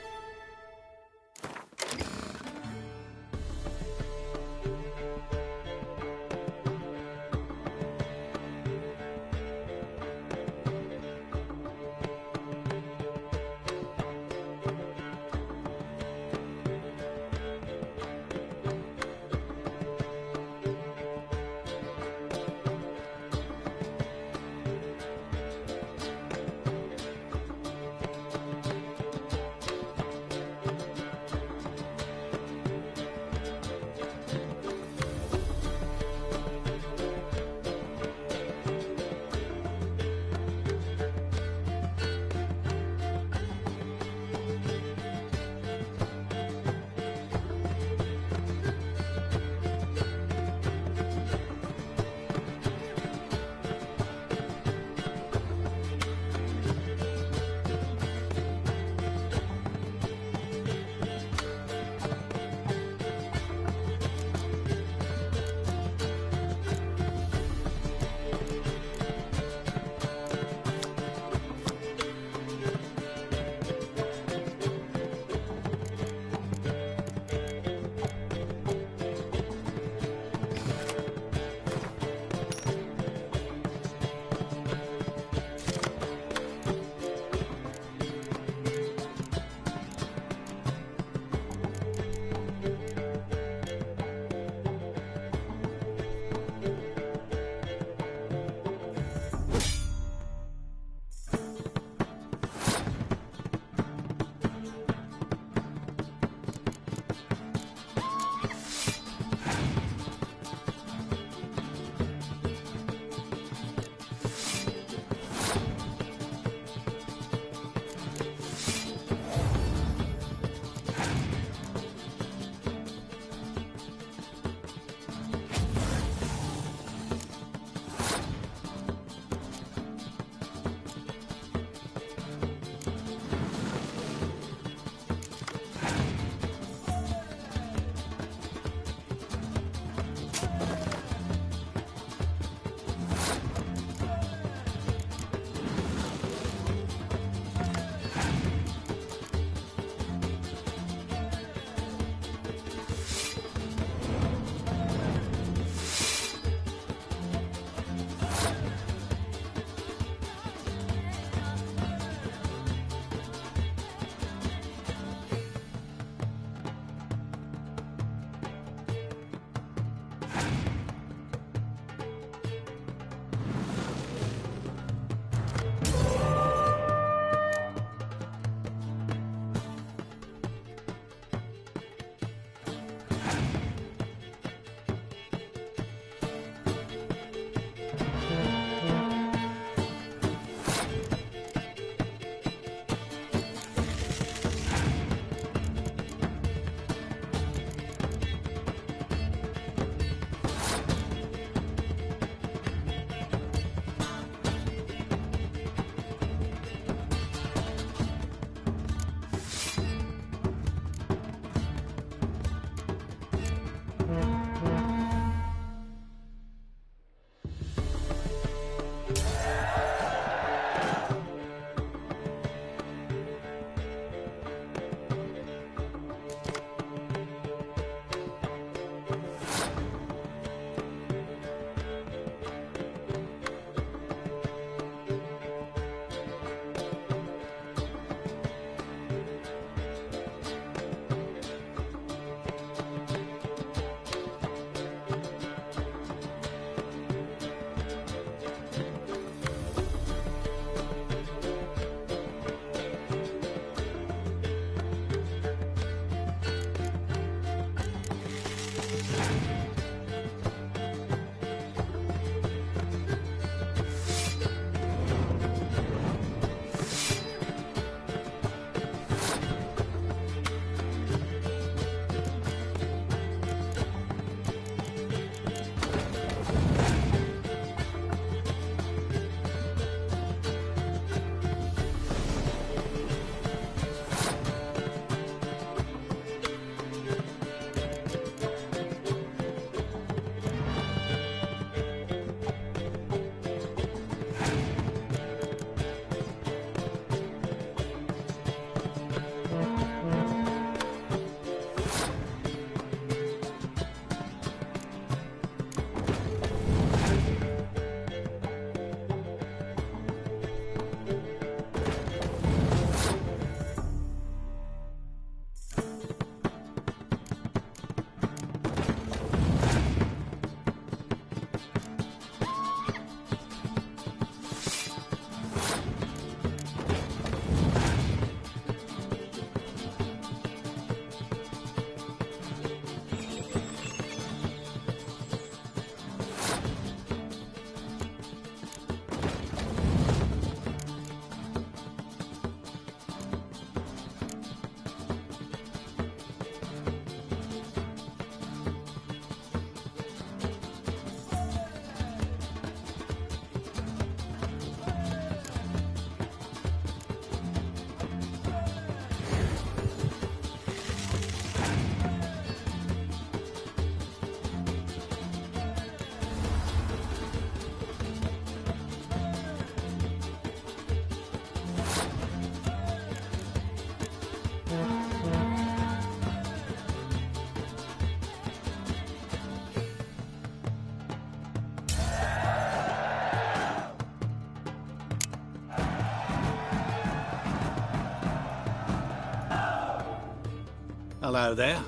Hello there.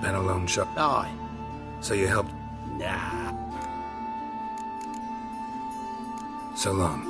Been a loan shark. Aye. So you helped? Nah. So long.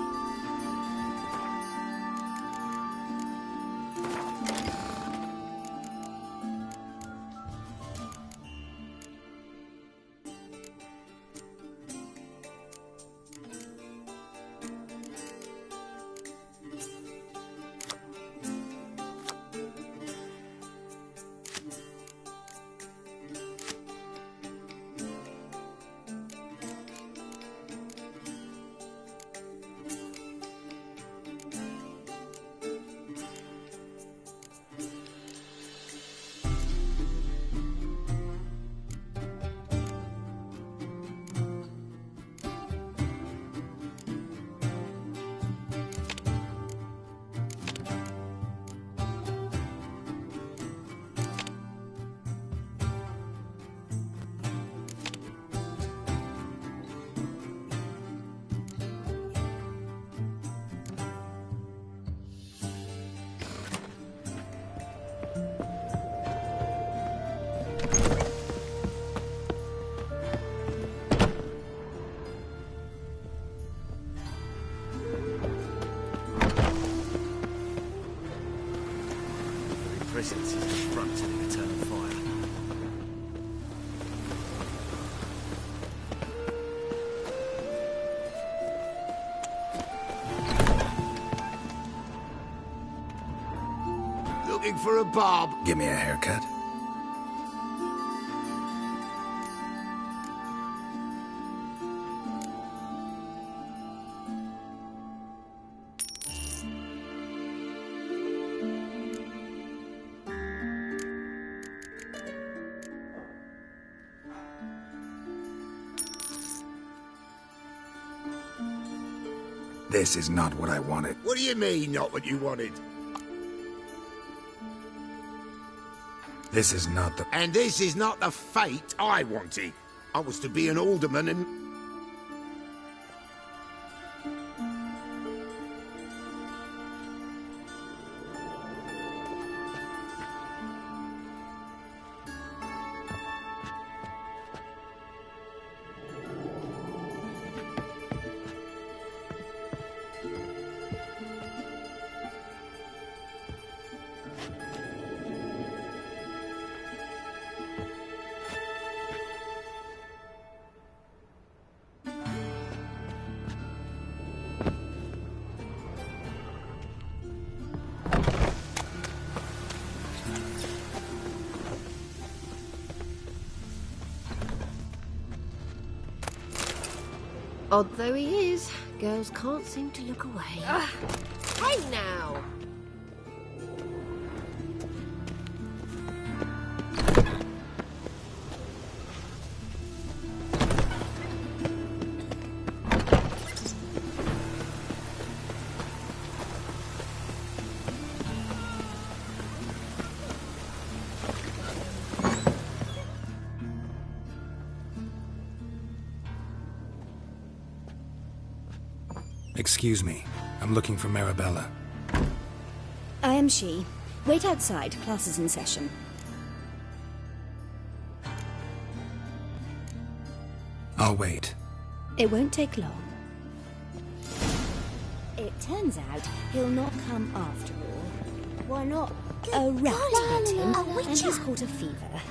Presence is the front to the eternal fire. Looking for a bob? Give me a haircut. This is not what I wanted. What do you mean, not what you wanted? This is not the... And this is not the fate I wanted. I was to be an alderman and... Odd though he is, girls can't seem to look away. Hey now! Excuse me. I'm looking for Marabella. I am she. Wait outside. Class is in session. I'll wait. It won't take long. It turns out he'll not come after all. Why not? A rat bit him, A witcher. and he's caught a fever.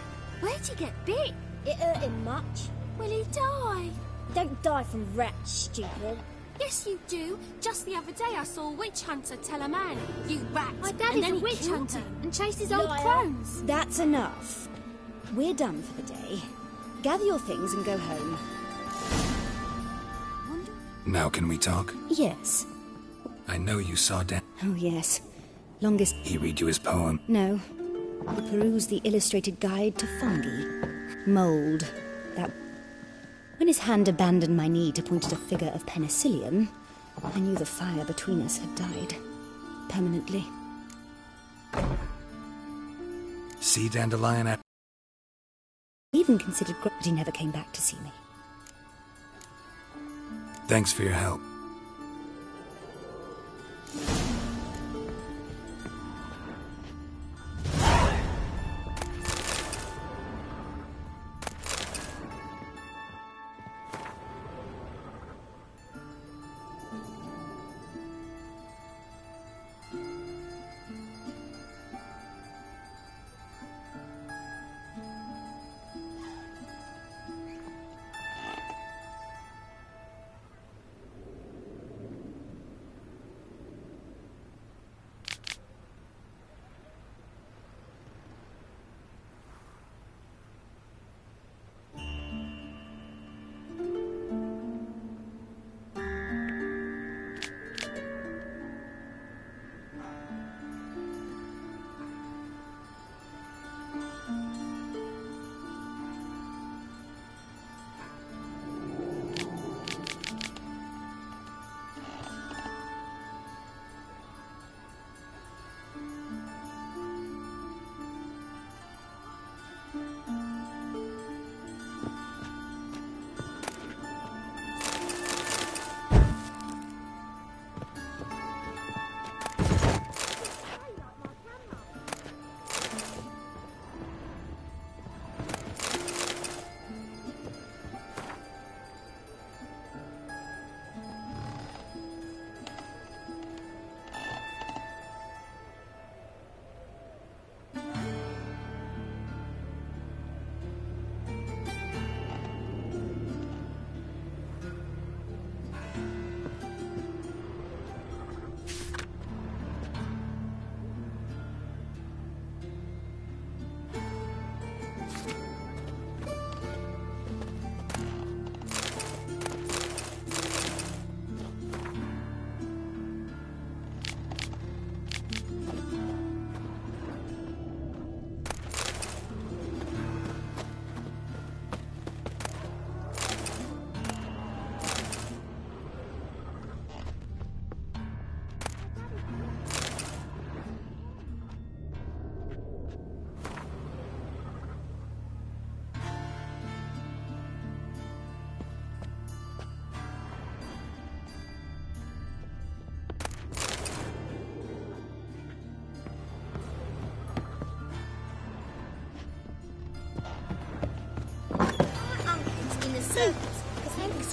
Where'd you get bit? It hurt him much. Will he die? Don't die from rats, stupid. Yes, you do. Just the other day I saw a witch hunter tell a man, "You rat," My dad and is then a he witch killed hunter. him and chased his old Liar. crones. That's enough. We're done for the day. Gather your things and go home. Now can we talk? Yes. I know you saw Dan. Oh, yes. Longest... He read you his poem. No. He perused the illustrated guide to fungi. Mould. That... When his hand abandoned my knee to point at a figure of penicillium, I knew the fire between us had died. Permanently. See Dandelion at... Even considered but he never came back to see me. Thanks for your help.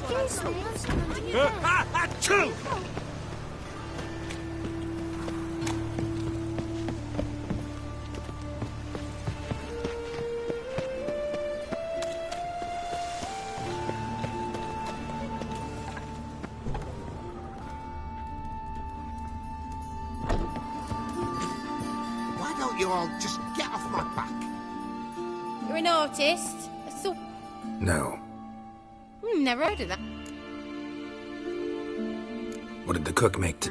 Achoo! Why don't you all just get off my back? You're an artist? I thought... No. Never heard of that. What did the cook make?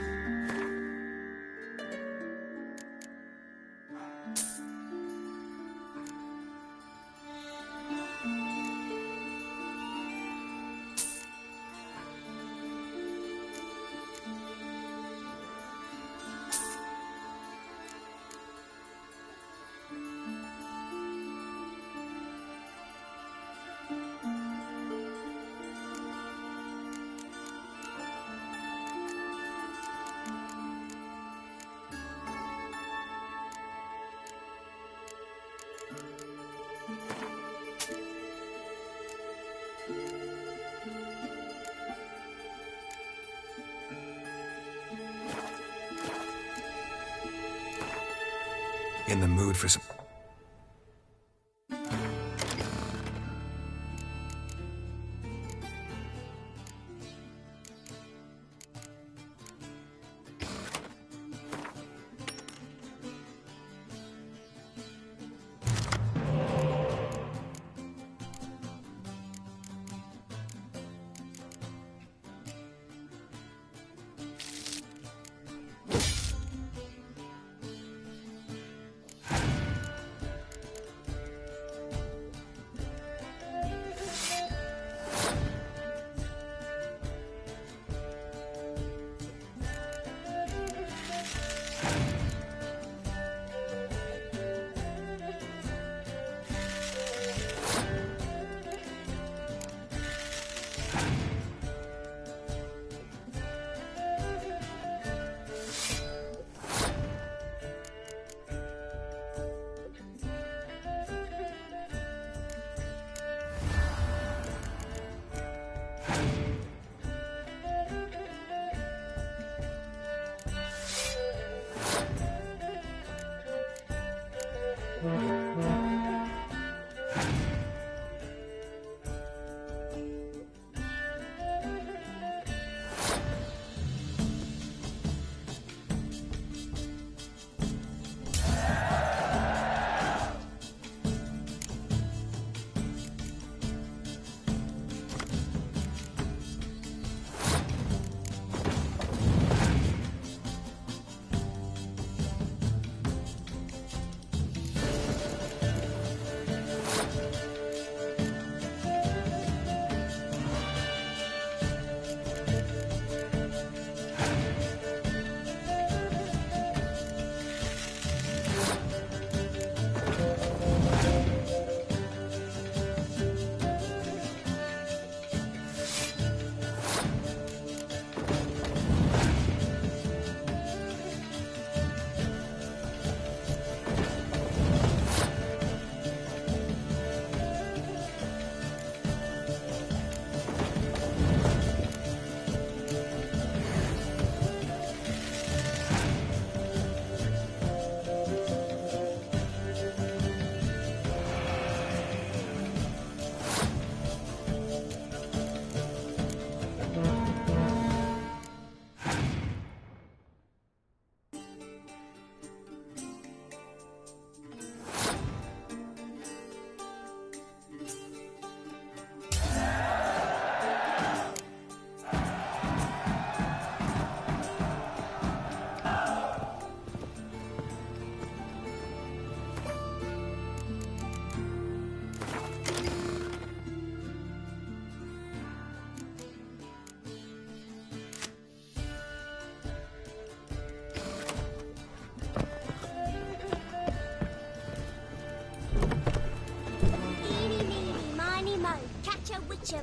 In the mood for some...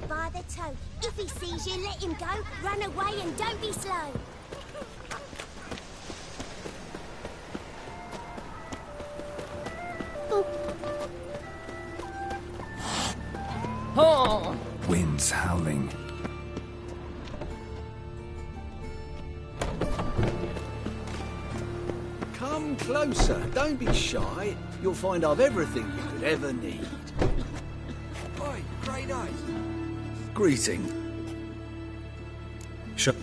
By the toe. If he sees you, let him go. Run away and don't be slow. Winds howling. closer. Don't be shy. You'll find I've everything you could ever need. Oi, grey night. Greeting. Sure.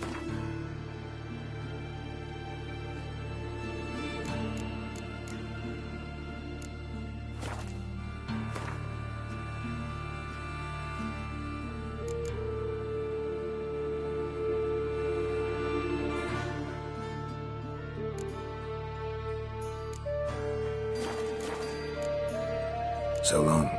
So long.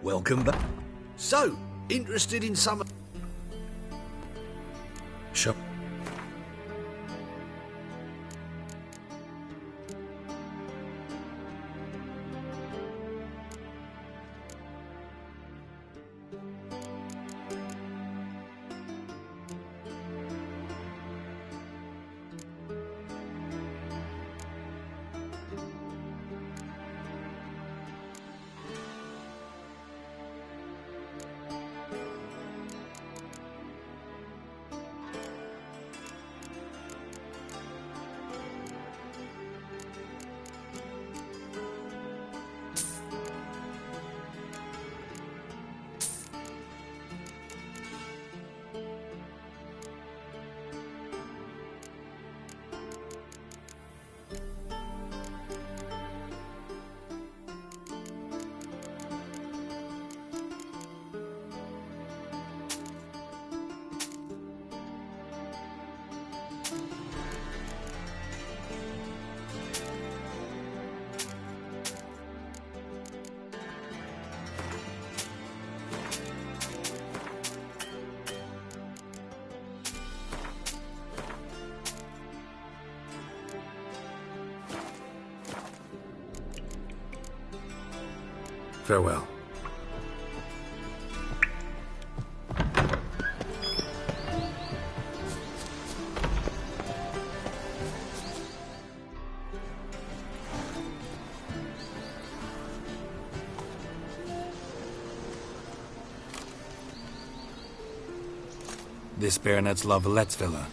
Welcome back. So, interested in some... Sure. Farewell. This Baronet's La Vallette's villa.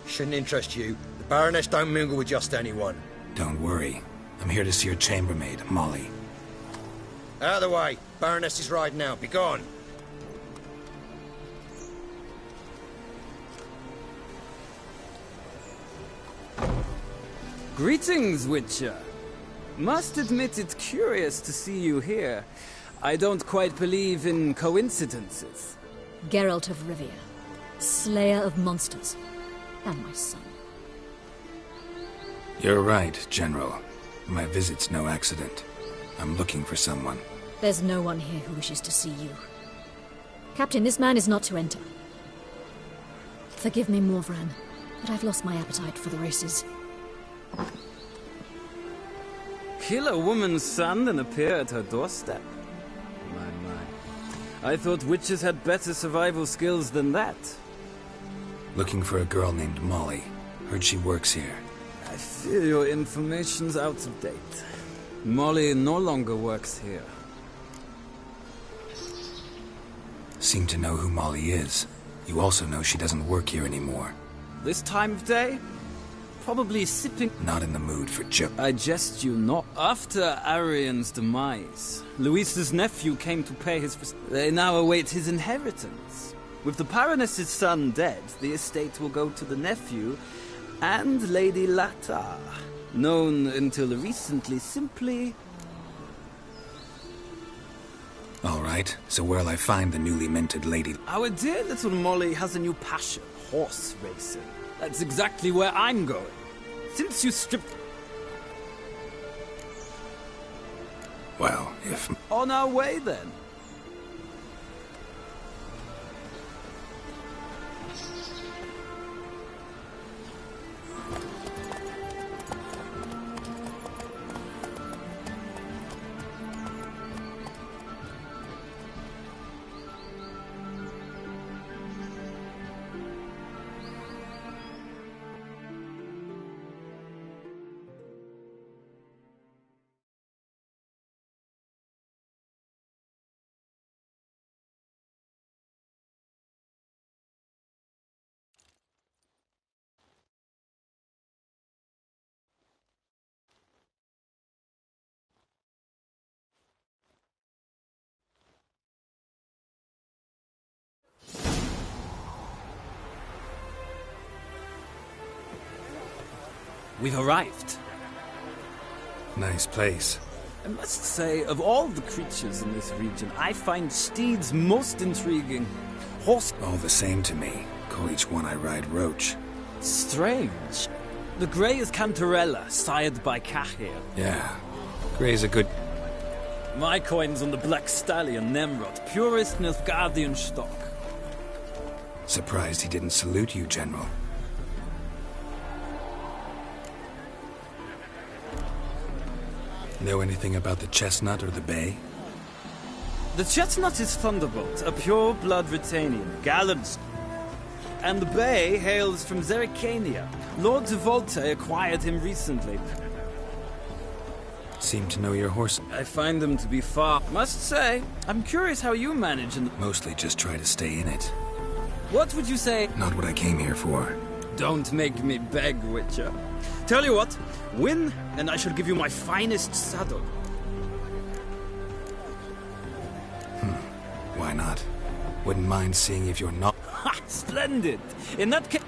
Shouldn't interest you. The Baroness don't mingle with just anyone. Don't worry. I'm here to see your chambermaid, Molly. Out of the way. Baroness is riding out. Be gone. Greetings, Witcher. Must admit it's curious to see you here. I don't quite believe in coincidences. Geralt of Rivia, slayer of monsters, and my son. You're right, General. My visit's no accident. I'm looking for someone. There's no one here who wishes to see you. Captain, this man is not to enter. Forgive me, Morvran, but I've lost my appetite for the races. Kill a woman's son and appear at her doorstep? My. I thought witches had better survival skills than that. Looking for a girl named Molly. Heard she works here. I fear your information's out of date. Molly no longer works here. Seem to know who Molly is. You also know she doesn't work here anymore. This time of day? Probably sipping... Not in the mood for joke. I jest you not. After Arian's demise, Luis's nephew came to pay his... They now await his inheritance. With the Baroness's son dead, the estate will go to the nephew and Lady Latar, known until recently simply... All right, so where'll I find the newly minted lady? Our dear little Molly has a new passion, horse racing. That's exactly where I'm going. Since you stripped... Well, if... On our way, then. We've arrived. Nice place. I must say, of all the creatures in this region, I find steeds most intriguing. Horse... All the same to me. Call each one I ride Roach. Strange. The grey is Cantarella, sired by Cahir. Yeah. Grey's a good... My coin's on the Black Stallion, Nemrod, purest Nilfgaardian stock. Surprised he didn't salute you, General. Know anything about the Chestnut or the Bay? The Chestnut is Thunderbolt, a pure-blood Retanian, gallant. And the Bay hails from Zericania. Lord Devolte acquired him recently. Seem to know your horse. I find them to be far. Must say, I'm curious how you manage in... Mostly just try to stay in it. What would you say? Not what I came here for. Don't make me beg, Witcher. Tell you what, win, and I shall give you my finest saddle. Why not? Wouldn't mind seeing if you're not... Ha! Splendid! In that case...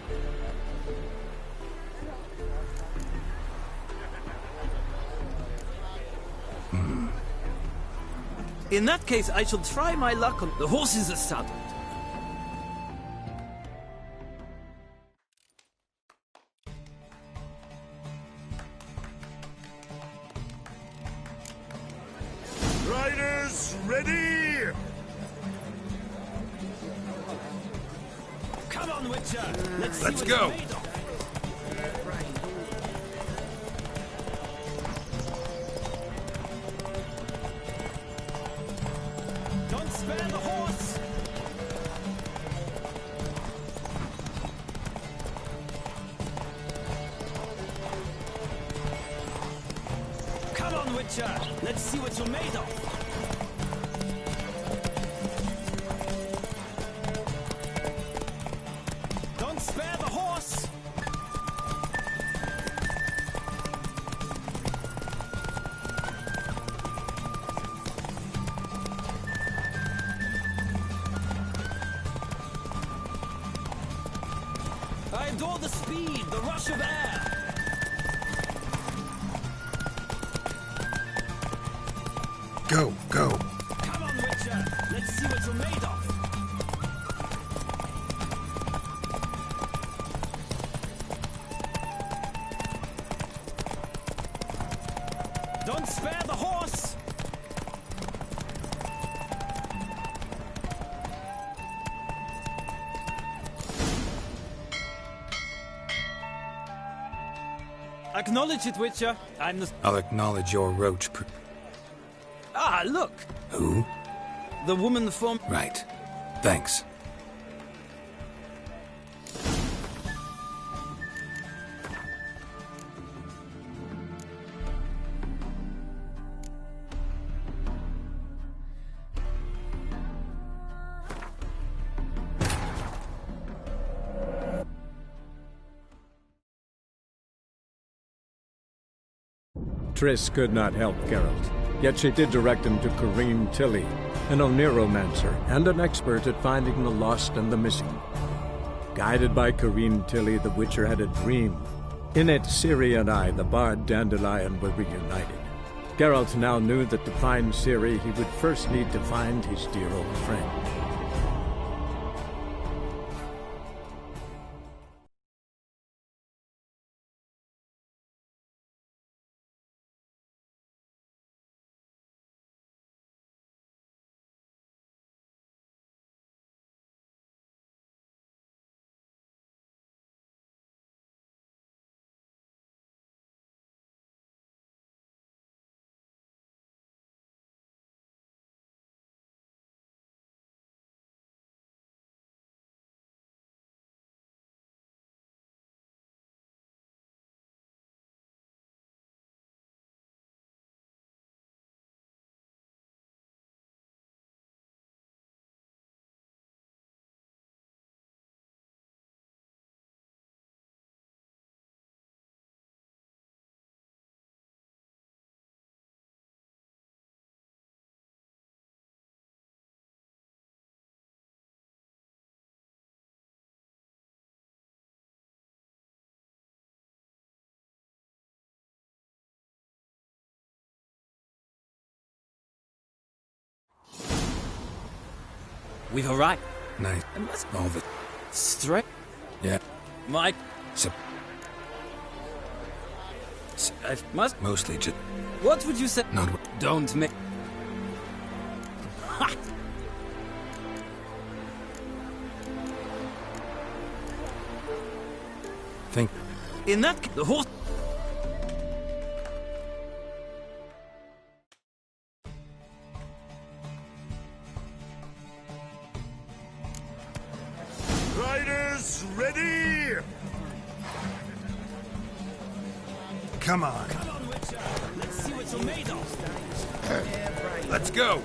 In that case, I shall try my luck on... The horses are saddled. Riders, ready? Come on, Witcher! Let's Let's go! Don't spare the horse! Come on, Witcher! Let's see what you're made of! Don't spare the horse! I adore the speed, the rush of air! Go, go. Come on, Witcher! Let's see what you're made of! Don't spare the horse! Acknowledge it, Witcher. I'm the... I'll acknowledge your Roach Ah, look! Who? The woman from... Right. Thanks. Triss could not help Geralt, yet she did direct him to Kareem Tilly, an Oniromancer and an expert at finding the lost and the missing. Guided by Kareem Tilly, the Witcher had a dream. In it, Ciri and I, the bard Dandelion, were reunited. Geralt now knew that to find Ciri, he would first need to find his dear old friend. We've arrived. Nice. All the... Straight? Yeah. Mike? I must... Mostly just... What would you say? Not... Don't make... Ha! Think... In that... The horse... Riders, ready! Come on. Come on, Witcher. Let's see what you're made of. Let's go!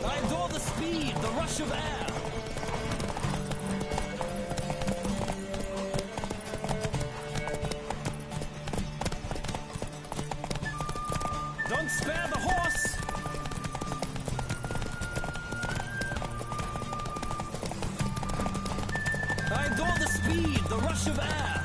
I adore the speed, the rush of air. Don't spare the horse! I adore the speed, the rush of air.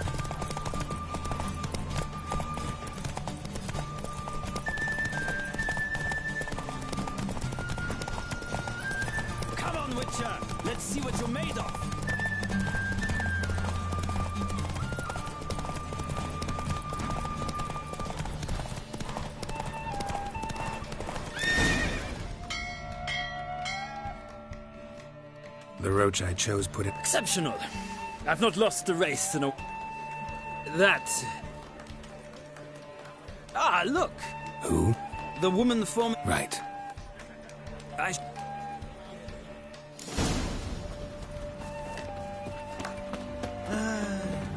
Come on, Witcher! Let's see what you're made of! The roach I chose put it... Exceptional. I've not lost a race in a... That... Ah, look! Who? The woman from... Right.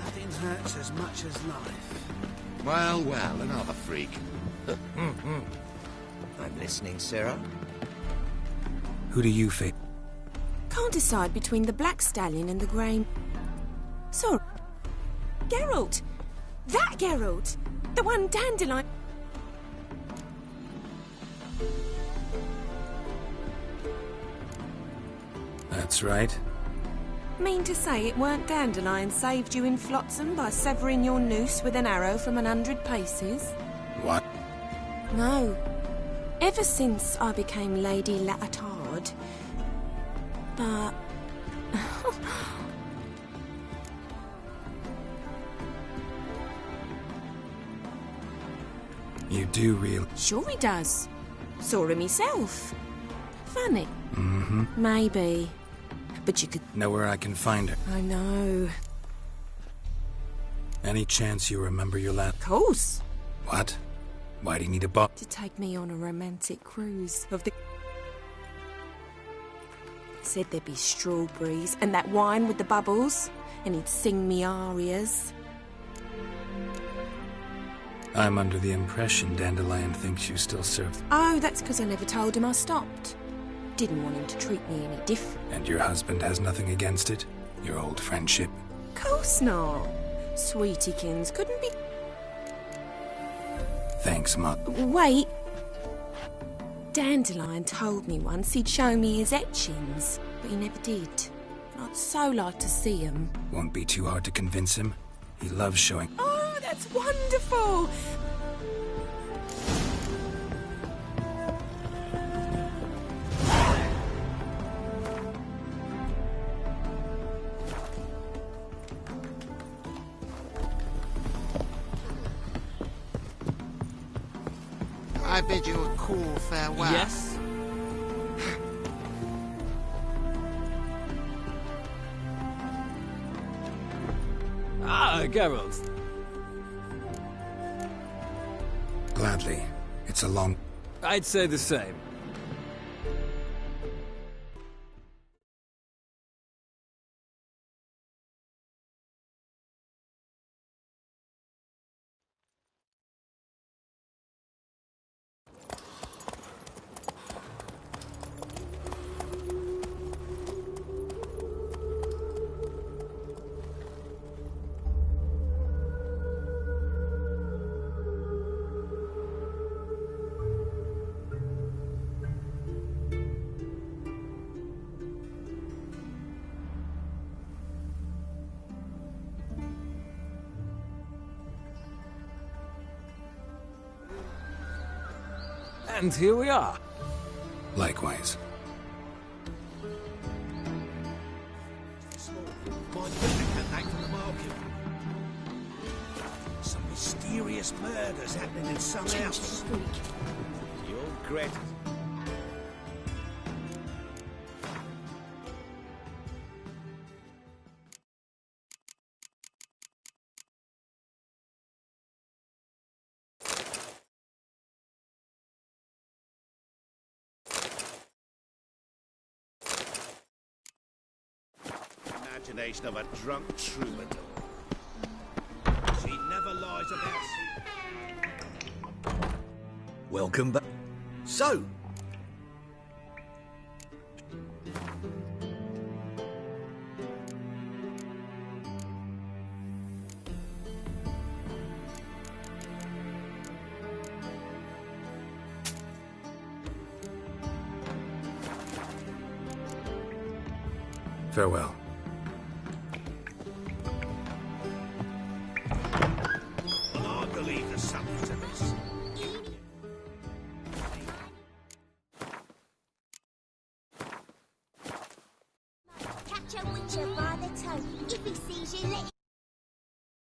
Nothing hurts as much as life. Well, well, another freak. I'm listening, Sarah. Who do you face? Can't decide between the black stallion and the grey... Sorry. Geralt! That Geralt! The one Dandelion... That's right. Mean to say it weren't Dandelion saved you in Flotsam by severing your noose with an arrow from 100 paces? What? No. Ever since I became Lady Latard. But... You do real... Sure he does. Saw him himself. Funny. Mm-hmm. Maybe. But you could... Know where I can find her. I know. Any chance you remember your last... Of course. What? Why do you need a box? To take me on a romantic cruise of the... Said there'd be strawberries and that wine with the bubbles, and he'd sing me arias. I'm under the impression Dandelion thinks you still serve... Oh, that's because I never told him I stopped. Didn't want him to treat me any different. And your husband has nothing against it? Your old friendship? Course not. Sweetiekins couldn't be... Thanks, Mum. Wait. Dandelion told me once he'd show me his etchings, but he never did. I'd so like to see him. Won't be too hard to convince him. He loves showing... Oh, that's wonderful! I bid you a cool farewell. Yes? Ah, Geralt. Gladly. It's a long... I'd say the same. And here we are. Likewise. My picture came back from the market. Some mysterious murders happening in some house. You'll regret it. Imagination of a drunk troubadour. She never lies about. Welcome back. So. Farewell. Well, I believe there's something to this. Catch a witcher by the toe. If he sees you, let